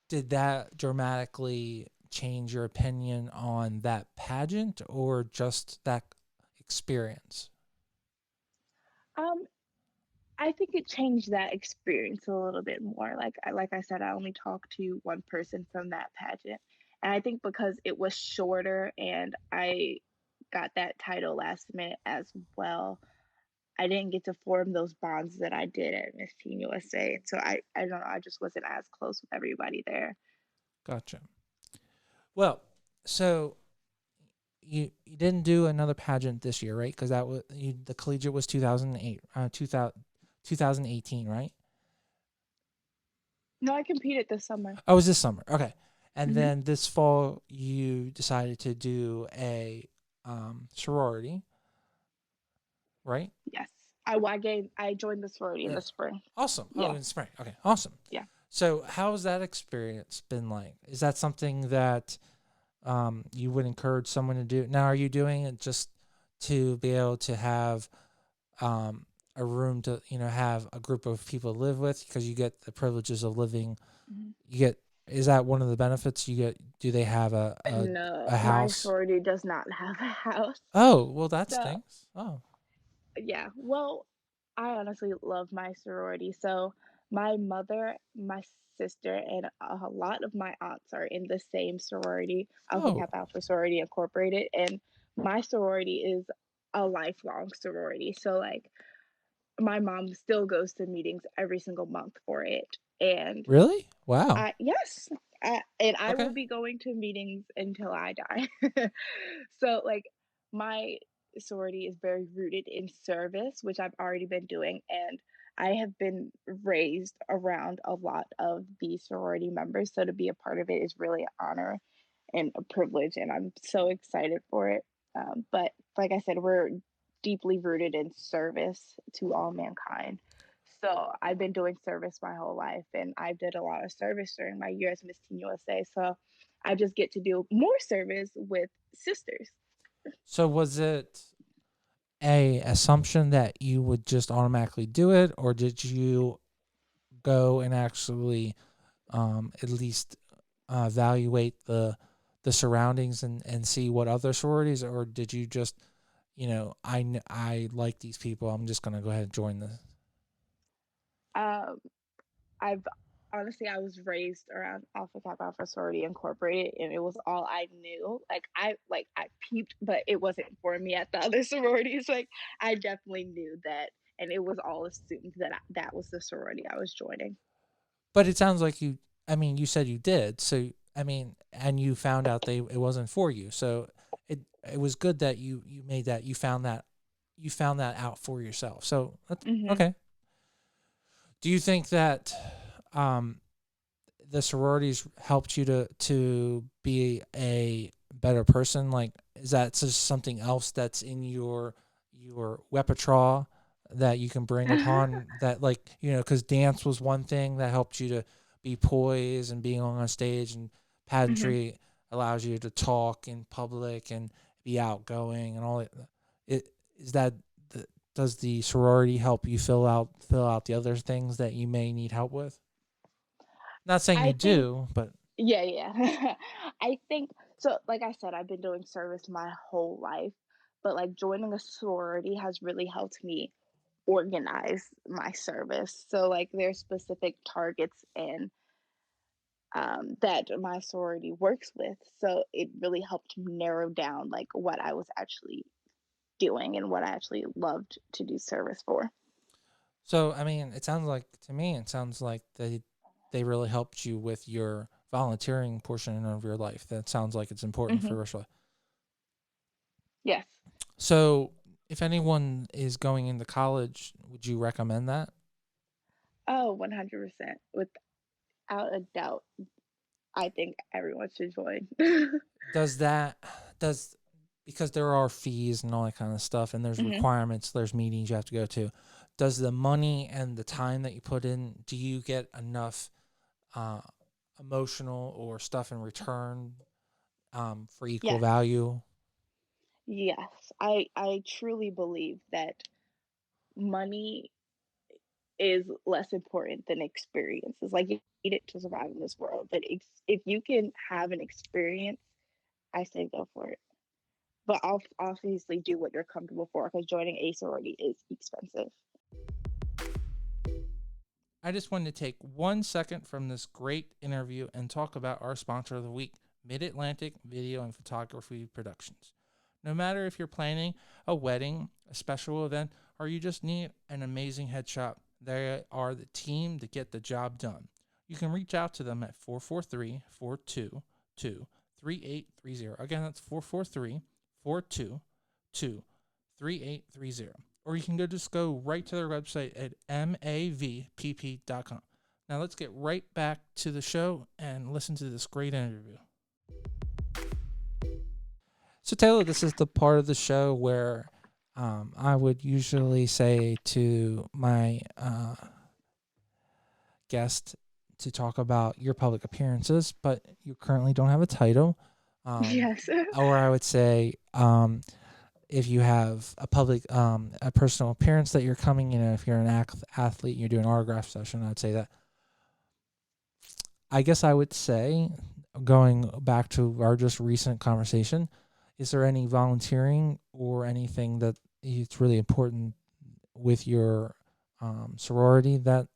B: did.
A: did that dramatically change your opinion on that pageant or just that experience?
B: Um, I think it changed that experience a little bit more. Like I said, I only talked to one person from that pageant, and I think because it was shorter and I got that title last minute as well, I didn't get to form those bonds that I did at Miss Teen USA. And so I don't know, I just wasn't as close with everybody there.
A: Gotcha. Well, so you didn't do another pageant this year, right? Because the collegiate was 2008, 2018, right?
B: No, I competed this summer.
A: Oh, it was this summer. Okay. And
B: Hmm.
A: then this fall, you decided to do a sorority, right?
B: Yes. I joined the sorority in
A: Yeah.
B: the spring.
A: Awesome. Oh,
B: Yeah.
A: in spring. Okay. Awesome.
B: Yeah.
A: So, how's that experience been like? Is that something that you would encourage someone to do? Now, are you doing it just to be able to have a room to have a group of people to live with because you get the privileges of living?
B: Mhm.
A: You get is that one of the benefits you get? Do they have
B: No,
A: a
B: my
A: house?
B: sorority does not have a house.
A: Oh, well, that
B: So,
A: stinks. Oh,
B: yeah, well, I honestly love my sorority. So, my mother, my sister, and a lot of my aunts are in the same sorority, Alpha
A: oh,
B: Kappa Alpha Sorority Incorporated, and my sorority is a lifelong sorority. So, like, my mom still goes to meetings every single month for it, and
A: really? Wow.
B: yes, and I will
A: Okay.
B: be going to meetings until I die. So, like, my sorority is very rooted in service, which I've already been doing, and I have been raised around a lot of the sorority members, so to be a part of it is really an honor and a privilege, and I'm so excited for it. But like I said, we're deeply rooted in service to all mankind. So I've been doing service my whole life, and I did a lot of service during my year as Miss Teen USA. So I just get to do more service with sisters.
A: So was it a assumption that you would just automatically do it, or did you go and actually at least evaluate the surroundings and see what other sororities, or did you just, I like these people, I'm just gonna go ahead and join this?
B: Um, I've honestly, I was raised around Alpha Kappa Alpha Sorority Incorporated, and it was all I knew. I peeped, but it wasn't for me at the other sororities. Like, I definitely knew that, and it was all assumed that that was the sorority I was joining.
A: But it sounds like you. I mean, you said you did. So I mean, and you found out it wasn't for you. So it was good that you made that you found that out for yourself. So that's
B: Hmm.
A: okay. Do you think that um, the sororities helped you to be a better person? Like, is that just something else that's in your repertoire that you can bring upon that, like, because dance was one thing that helped you to be poised and being on a stage, and
B: Hmm.
A: pageantry allows you to talk in public and be outgoing and all that. It is that the, does the sorority help you fill out the other things that you may need help with? Not saying you
B: I think,
A: do, but
B: yeah, yeah. I think so. Like I said, I've been doing service my whole life, but like joining a sorority has really helped me organize my service. So like there's specific targets and that my sorority works with. So it really helped narrow down like what I was actually doing and what I actually loved to do service for.
A: so I mean, it sounds like to me, it sounds like they really helped you with your volunteering portion of your life. That sounds like it's important
B: Hmm.
A: for Ursula.
B: Yes.
A: So, if anyone is going into college, would you recommend that?
B: Oh, 100%. Without a doubt, I think everyone should join.
A: Does that does because there are fees and all that kind of stuff, and there's
B: Hmm.
A: requirements, there's meetings you have to go to. Does the money and the time that you put in, do you get enough uh, emotional or stuff in return for equal
B: Yes.
A: value?
B: Yes. I truly believe that money is less important than experiences. Like you need it to survive in this world, but if you can have an experience, I say go for it. But I'll obviously do what you're comfortable for because joining a sorority is expensive.
A: I just wanted to take 1 second from this great interview and talk about our sponsor of the week, Mid Atlantic Video and Photography Productions. No matter if you're planning a wedding, a special event, or you just need an amazing headshot, they are the team to get the job done. You can reach out to them at 443 422 3830. Again, that's 443 422 3830. Or you can just go right to their website at mavpp.com. Now let's get right back to the show and listen to this great interview. So, Taylor, this is the part of the show where I would usually say to my guest to talk about your public appearances, but you currently don't have a title.
B: Yes.
A: Or I would say, if you have a personal appearance that you're coming, if you're an athlete, you're doing an autograph session, I'd say that. I guess I would say, going back to our just recent conversation, is there any volunteering or anything that it's really important with your sorority that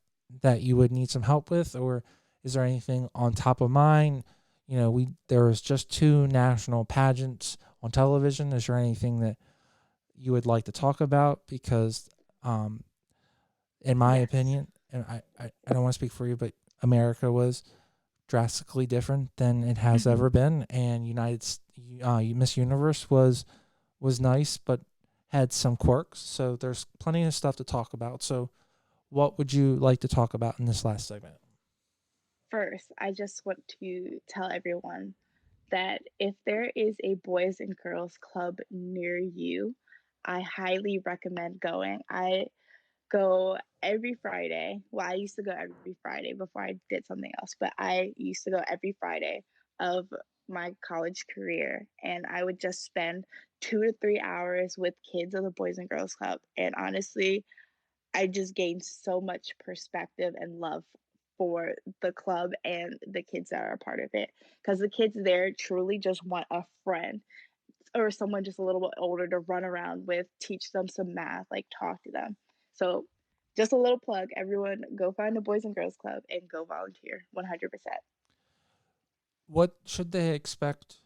A: you would need some help with, or is there anything on top of mind? You know, there was just 2 national pageants on television. Is there anything that you would like to talk about? Because, in my
B: Yes.
A: opinion, and I don't want to speak for you, but America was drastically different than it has
B: Hmm.
A: ever been, and Miss Universe was nice, but had some quirks. So there's plenty of stuff to talk about. So what would you like to talk about in this last segment?
B: First, I just want to tell everyone that if there is a Boys and Girls Club near you, I highly recommend going. I go every Friday. Well, I used to go every Friday before I did something else, but I used to go every Friday of my college career, and I would just spend 2 to 3 hours with kids of the Boys and Girls Club. And honestly, I just gained so much perspective and love for the club and the kids that are a part of it. Because the kids there truly just want a friend or someone just a little bit older to run around with, teach them some math, like talk to them. So, just a little plug, everyone go find a Boys and Girls Club and go volunteer 100%.
A: What should they expect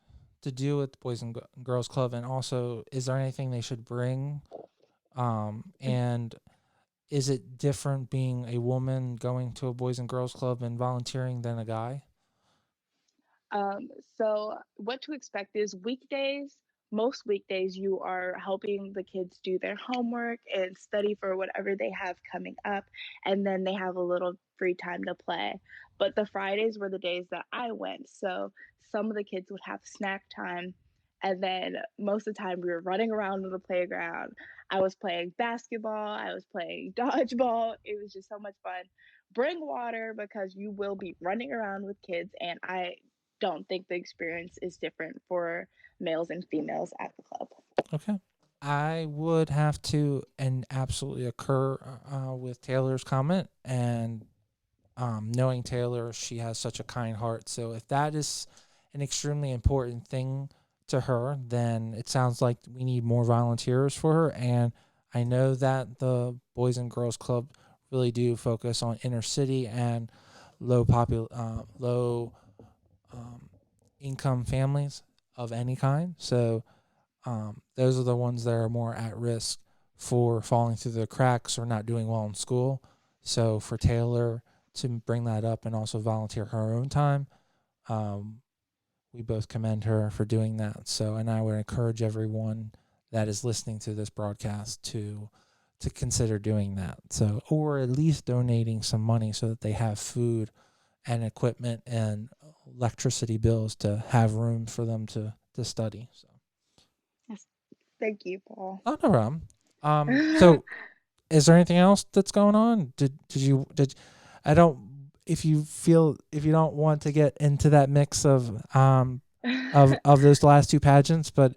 A: to do at the Boys and Girls Club, and also is there anything they should bring? And is it different being a woman going to a Boys and Girls Club and volunteering than a guy?
B: Um, so what to expect is weekdays, most weekdays, you are helping the kids do their homework and study for whatever they have coming up, and then they have a little free time to play. But the Fridays were the days that I went. So some of the kids would have snack time. And then most of the time we were running around on the playground. I was playing basketball, I was playing dodgeball. It was just so much fun. Bring water because you will be running around with kids, and I don't think the experience is different for males and females at the club.
A: Okay. I would have to and absolutely occur with Taylor's comment, and knowing Taylor, she has such a kind heart. So if that is an extremely important thing to her, then it sounds like we need more volunteers for her. And I know that the Boys and Girls Club really do focus on inner city and low um, income families of any kind. So those are the ones that are more at risk for falling through the cracks or not doing well in school. So for Taylor to bring that up and also volunteer her own time, um, we both commend her for doing that. So, and I would encourage everyone that is listening to this broadcast to consider doing that. So, or at least donating some money so that they have food and equipment and electricity bills to have room for them to study. So.
B: Yes. Thank you, Paul.
A: Oh, no problem. So is there anything else that's going on? Did I don't if you don't want to get into that mix of those last 2 pageants, but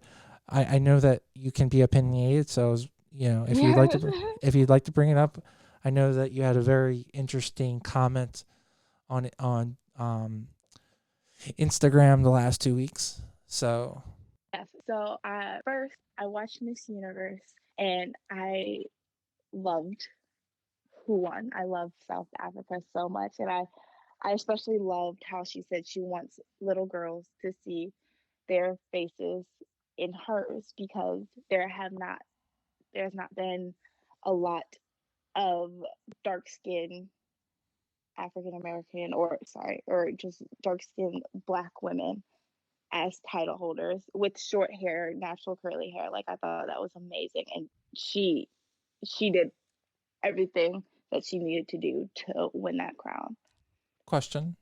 A: I know that you can be opinionated. So
B: Yeah.
A: if you'd like to bring it up, I know that you had a very interesting comment on Instagram the last 2 weeks. So
B: Yes. So first, I watched Miss Universe, and I loved who won. I love South Africa so much, and I especially loved how she said she wants little girls to see their faces in hers because there's not been a lot of dark skin African American or sorry, or just dark skinned black women as title holders with short hair, natural curly hair. Like I thought that was amazing. And she she did everything that she needed to do to win that crown.
A: question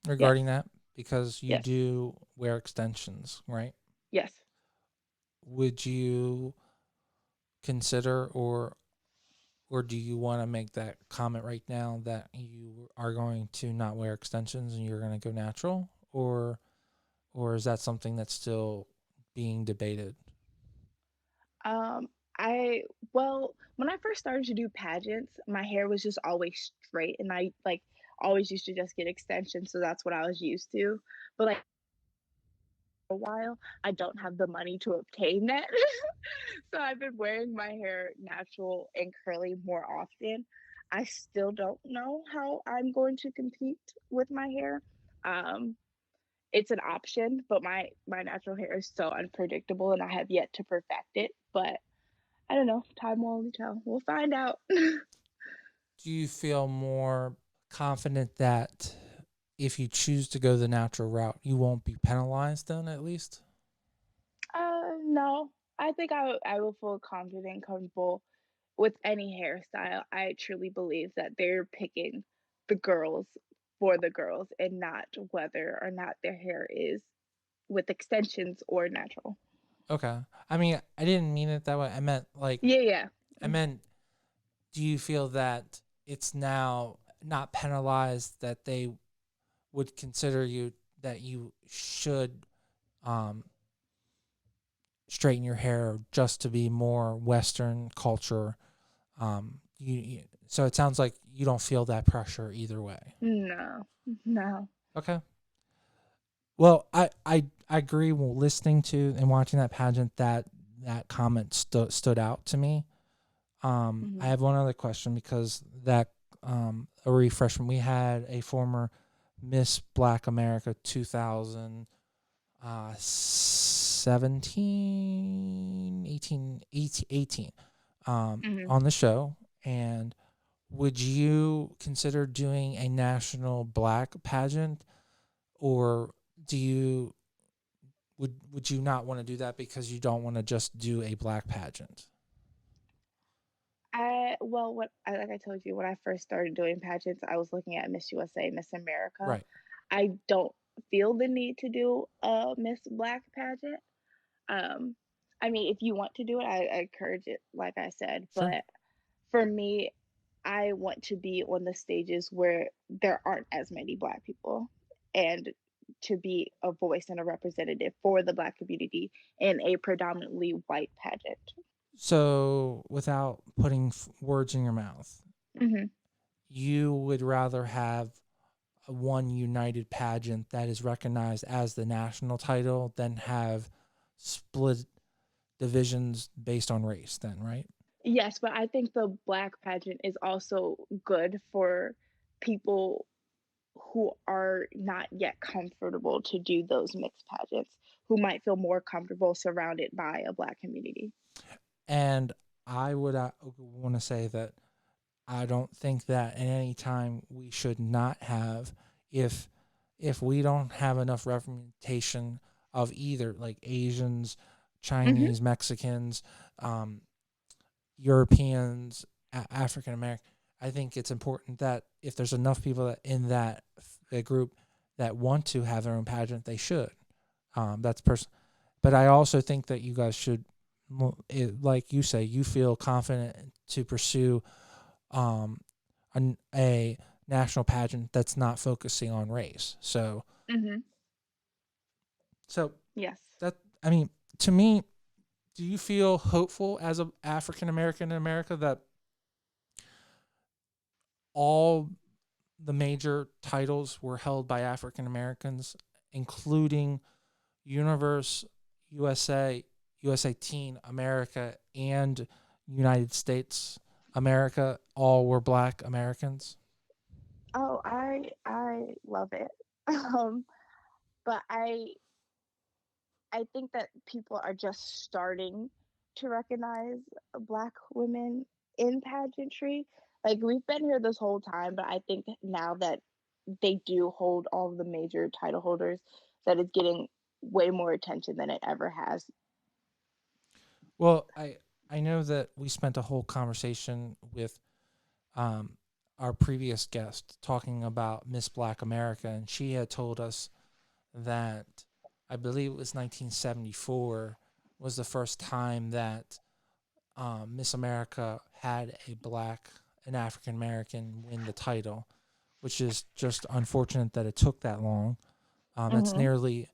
B: Yes.
A: regarding that, because you
B: Yes.
A: do wear extensions, right?
B: Yes.
A: Would you consider or do you want to make that comment right now that you are going to not wear extensions and you're going to go natural, or is that something that's still being debated?
B: Um, I well, when I first started to do pageants, my hair was just always straight, and I like always used to just get extensions, so that's what I was used to. But like a while, I don't have the money to obtain that. So I've been wearing my hair natural and curly more often. I still don't know how I'm going to compete with my hair. Um, it's an option, but my natural hair is so unpredictable and I have yet to perfect it. But I don't know. Time will only tell. We'll find out.
A: Do you feel more confident that if you choose to go the natural route, you won't be penalized then, at least?
B: No. I think I will feel confident and comfortable with any hairstyle. I truly believe that they're picking the girls for the girls and not whether or not their hair is with extensions or natural.
A: Okay. I mean, I didn't mean it that way. I meant like,
B: Yeah, yeah.
A: I meant, do you feel that it's now not penalized that they would consider you that you should um, straighten your hair just to be more Western culture? So it sounds like you don't feel that pressure either way.
B: No, no.
A: Okay. Well, I agree. Well, listening to and watching that pageant, that comment stood out to me. I
B: Mhm.
A: have one other question because that a refreshment. We had a former Miss Black America 2017, 18
B: Mhm.
A: on the show. And would you consider doing a national black pageant, or do you would you not want to do that because you don't want to just do a black pageant?
B: Like I told you when I first started doing pageants, I was looking at Miss USA, Miss America.
A: Right.
B: I don't feel the need to do a Miss Black pageant. Um, I mean, if you want to do it, I encourage it, like I said.
A: Sure.
B: But for me, I want to be on the stages where there aren't as many Black people and to be a voice and a representative for the Black community in a predominantly white pageant.
A: So, without putting words in your mouth,
B: Hmm.
A: you would rather have a one united pageant that is recognized as the national title than have split divisions based on race, then, right?
B: Yes, but I think the Black pageant is also good for people who are not yet comfortable to do those mixed pageants, who might feel more comfortable surrounded by a Black community.
A: And I would want to say that I don't think that at any time we should not have, if we don't have enough representation of either like Asians,
B: Hmm.
A: Chinese, Mexicans, um, Europeans, African American. I think it's important that if there's enough people that in that group that want to have their own pageant, they should. That's personal. But I also think that you guys should, like you say, you feel confident to pursue um, a national pageant that's not focusing on race.
B: Hmm.
A: So
B: Yes.
A: that, I mean, to me, do you feel hopeful as an African American in America that all the major titles were held by African Americans, including Universe, USA, USA Teen America, and United States America? All were Black Americans.
B: Oh, I love it. Um, but I think that people are just starting to recognize Black women in pageantry. Like we've been here this whole time, but I think now that they do hold all of the major title holders, that it's getting way more attention than it ever has.
A: Well, I know that we spent a whole conversation with um, our previous guest talking about Miss Black America, and she had told us that I believe it was 1974 was the first time that Miss America had an African American win the title, which is just unfortunate that it took that long. That's
B: Hmm.
A: nearly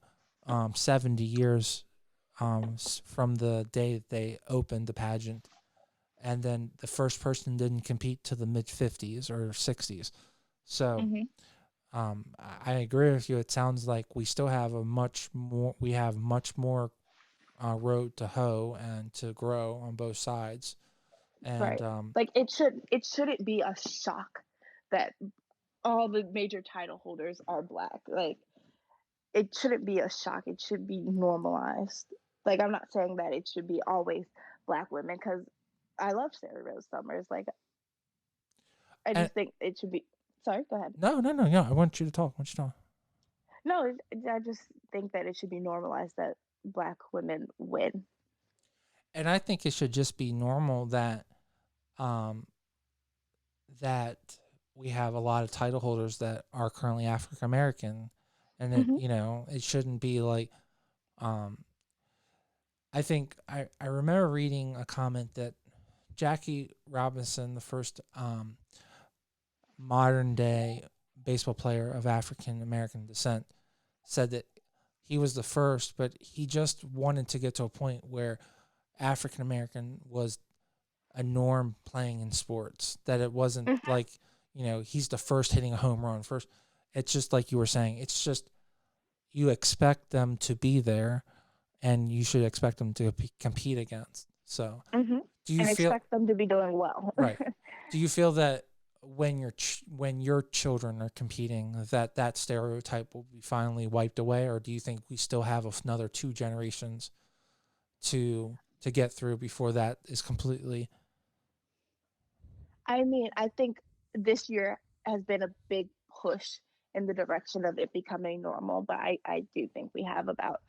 A: 70 years from the day that they opened the pageant. And then the first person didn't compete to the mid 50s or 60s. So
B: Mhm.
A: I agree with you. It sounds like we still have much more road to hoe and to grow on both sides. And
B: Right. Like it shouldn't be a shock that all the major title holders are black. Like it shouldn't be a shock. It should be normalized. Like I'm not saying that it should be always black women cuz I love Sarah Rose Summers. Like I
A: and
B: just think it should be. Sorry, go ahead.
A: no. I want you to talk. I want you to talk.
B: No, I just think that it should be normalized that black women win.
A: And I think it should just be normal um, that we have a lot of title holders that are currently African American, and it
B: Mhm.
A: it shouldn't be like um, I think I remember reading a comment that Jackie Robinson, the first modern day baseball player of African American descent, said that he was the first, but he just wanted to get to a point where African American was a norm playing in sports. That it wasn't
B: Mhm.
A: like, he's the first hitting a home run first. It's just like you were saying, it's just you expect them to be there and you should expect them to compete against. So,
B: Mhm.
A: do you
B: And
A: feel
B: expect them to be doing well.
A: right? Do you feel that when your children are competing, that stereotype will be finally wiped away, or do you think we still have another 2 generations to get through before that is completely?
B: I mean, I think this year has been a big push in the direction of it becoming normal, but I do think we have about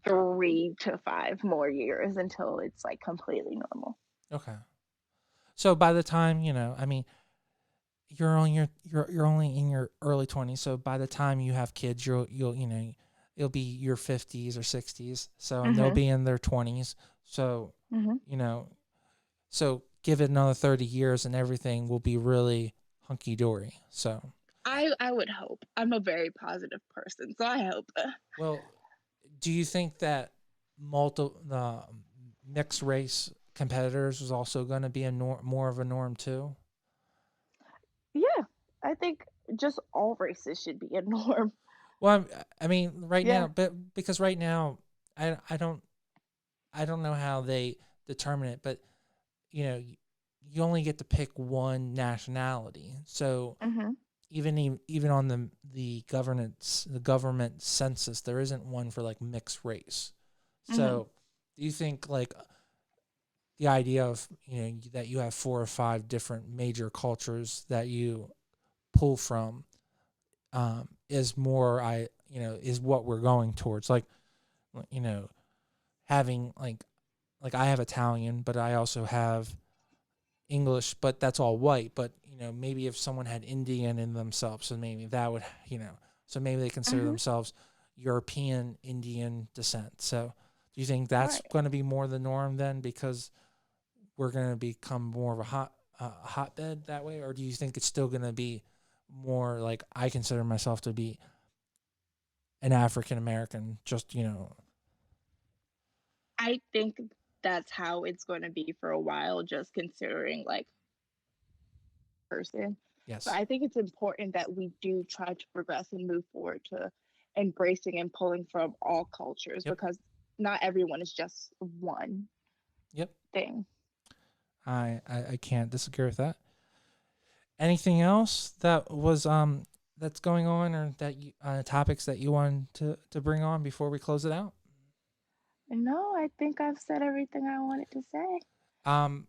B: 3 to 5 more years until it's like completely normal.
A: Okay. So by the time, I mean, you're only in your early 20s, so by the time you have kids, it'll be your 50s or 60s. So and they'll
B: Mhm.
A: be in their 20s. So,
B: Mhm.
A: you know, so give it another 30 years and everything will be really hunky dory. So,
B: I would hope. I'm a very positive person, so I hope.
A: well, do you think that the mixed race competitors is also going to be more of a norm too?
B: Yeah, I think just all races should be a norm.
A: Well, I mean, right now,
B: Yeah.
A: but because right now, I I don't I don't know how they determine it, but you only get to pick one nationality. So
B: Mhm.
A: even on the government census, there isn't one for like mixed race.
B: Mhm.
A: So do you think like the idea of that you have 4 or 5 different major cultures that you pull from is more is what we're going towards, like you know having like I have Italian, but I also have English, but that's all white. But maybe if someone had Indian in themselves, so maybe that would so maybe they consider
B: Mhm.
A: themselves European Indian descent. So do you think that's
B: Right.
A: going to be more the norm then, because we're going to become more of a hotbed that way, or do you think it's still going to be more like I consider myself to be an African American, just
B: I think that's how it's going to be for a while, just considering like person. But
A: yes,
B: I think it's important that we do try to progress and move forward to embracing and pulling from all cultures
A: yep,
B: because not everyone is just one
A: yep.
B: thing.
A: I can't disagree with that. Anything else that was that's going on, or that topics that you wanted to bring on before we close it out?
B: No, I think I've said everything I wanted to say.
A: Um,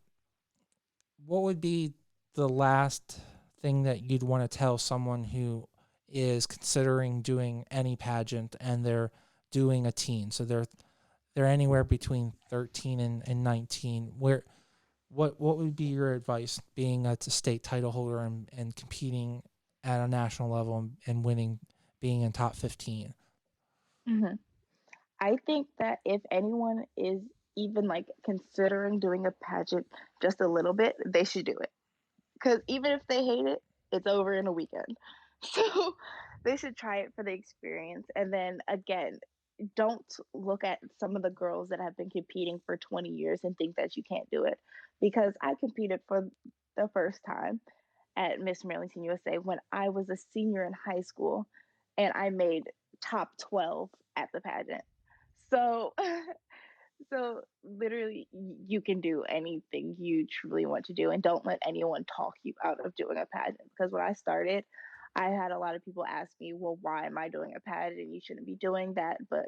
A: what would be the last thing that you'd want to tell someone who is considering doing any pageant and they're doing a teen? So they're anywhere between 13 and 19. What would be your advice, being a state title holder and competing at a national level and winning, being in top 15?
B: hmm I think that if anyone is even like considering doing a pageant just a little bit, they should do it. Because even if they hate it, it's over in a weekend. So they should try it for the experience. And then again, don't look at some of the girls that have been competing for 20 years and think that you can't do it. Because I competed for the first time at Miss Maryland Teen USA when I was a senior in high school, and I made top 12 at the pageant. So so literally you can do anything you truly want to do, and don't let anyone talk you out of doing a pageant, because when I started, I had a lot of people ask me, "Well, why am I doing a pageant? You shouldn't be doing that." But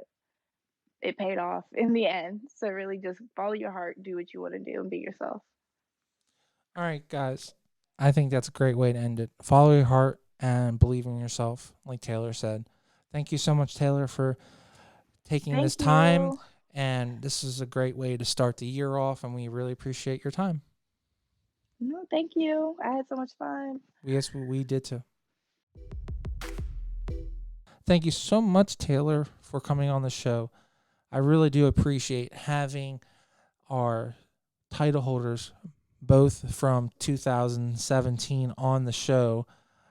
B: it paid off in the end. So really just follow your heart, do what you want to do, and be yourself.
A: All right, guys. I think that's a great way to end it. Follow your heart and believe in yourself, like Taylor said. Thank you so much, Taylor, for taking this
B: Thank
A: time.
B: you.
A: And this is a great way to start the year off, and we really appreciate your time.
B: No, thank you. I had so much fun.
A: Yes, we did too. Thank you so much, Taylor, for coming on the show. I really do appreciate having our title holders, both from 2017, on the show.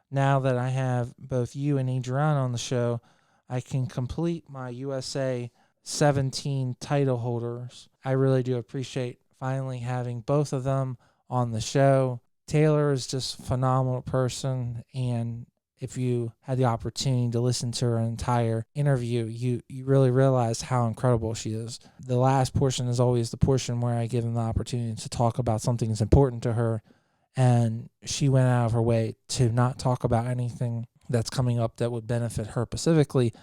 A: Now that I have both you and Adriana on the show, I can complete my USA 17 title holders. I really do appreciate finally having both of them on the show. Taylor is just a phenomenal person, and if you had the opportunity to listen to her entire interview, you really realize how incredible she is. The last portion is always the portion where I give them the opportunity to talk about something that's important to her, and she went out of her way to not talk about anything that's coming up that would benefit her specifically,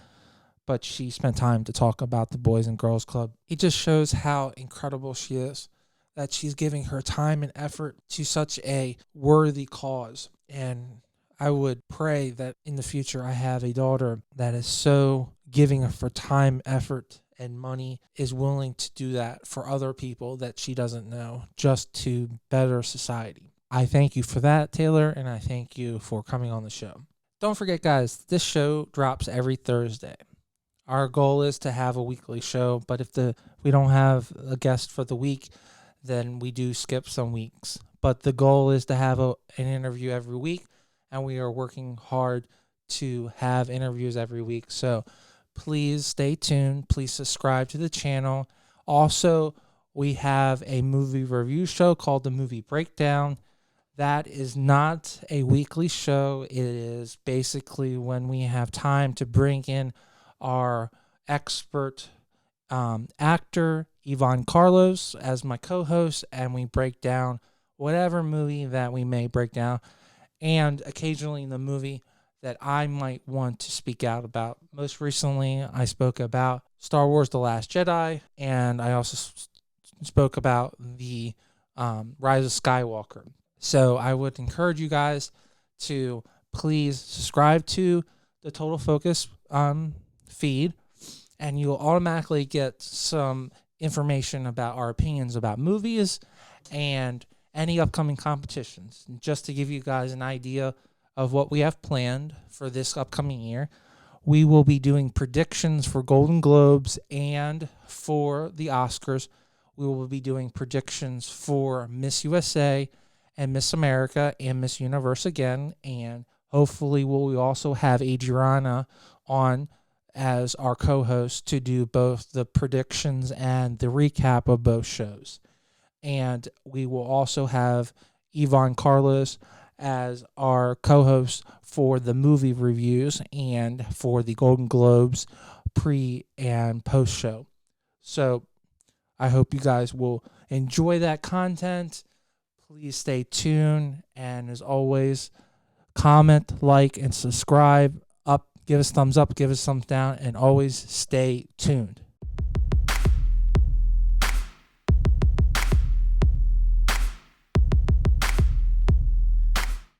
A: but she spent time to talk about the Boys and Girls Club. It just shows how incredible she is, that she's giving her time and effort to such a worthy cause. And I would pray that in the future I have a daughter that is so giving of her time, effort, and money, is willing to do that for other people that she doesn't know, just to better society. I thank you for that, Taylor, and I thank you for coming on the show. Don't forget, guys, this show drops every Thursday. Our goal is to have a weekly show, but if we don't have a guest for the week, then we do skip some weeks. But the goal is to have an interview every week, and we are working hard to have interviews every week. So please stay tuned. Please subscribe to the channel. Also, we have a movie review show called The Movie Breakdown. That is not a weekly show. It is basically when we have time to bring in our expert actor, Yvonne Carlos, as my co-host, and we break down whatever movie that we may break down, and occasionally the movie that I might want to speak out about. Most recently, I spoke about Star Wars The Last Jedi, and I also spoke about the Rise of Skywalker. So I would encourage you guys to please subscribe to the Total Focus feed, and you'll automatically get some information about our opinions about movies and any upcoming competitions. And just to give you guys an idea of what we have planned for this upcoming year, we will be doing predictions for Golden Globes and for the Oscars. We will be doing predictions for Miss USA and Miss America and Miss Universe again, and hopefully we'll also have Adriana on as our co-host to do both the predictions and the recap of both shows. And we will also have Yvonne Carlos as our co-host for the movie reviews and for the Golden Globes pre and post show. So I hope you guys will enjoy that content. Please stay tuned, and as always, comment, like, and subscribe. Give us thumbs up, give us thumbs down, and always stay tuned.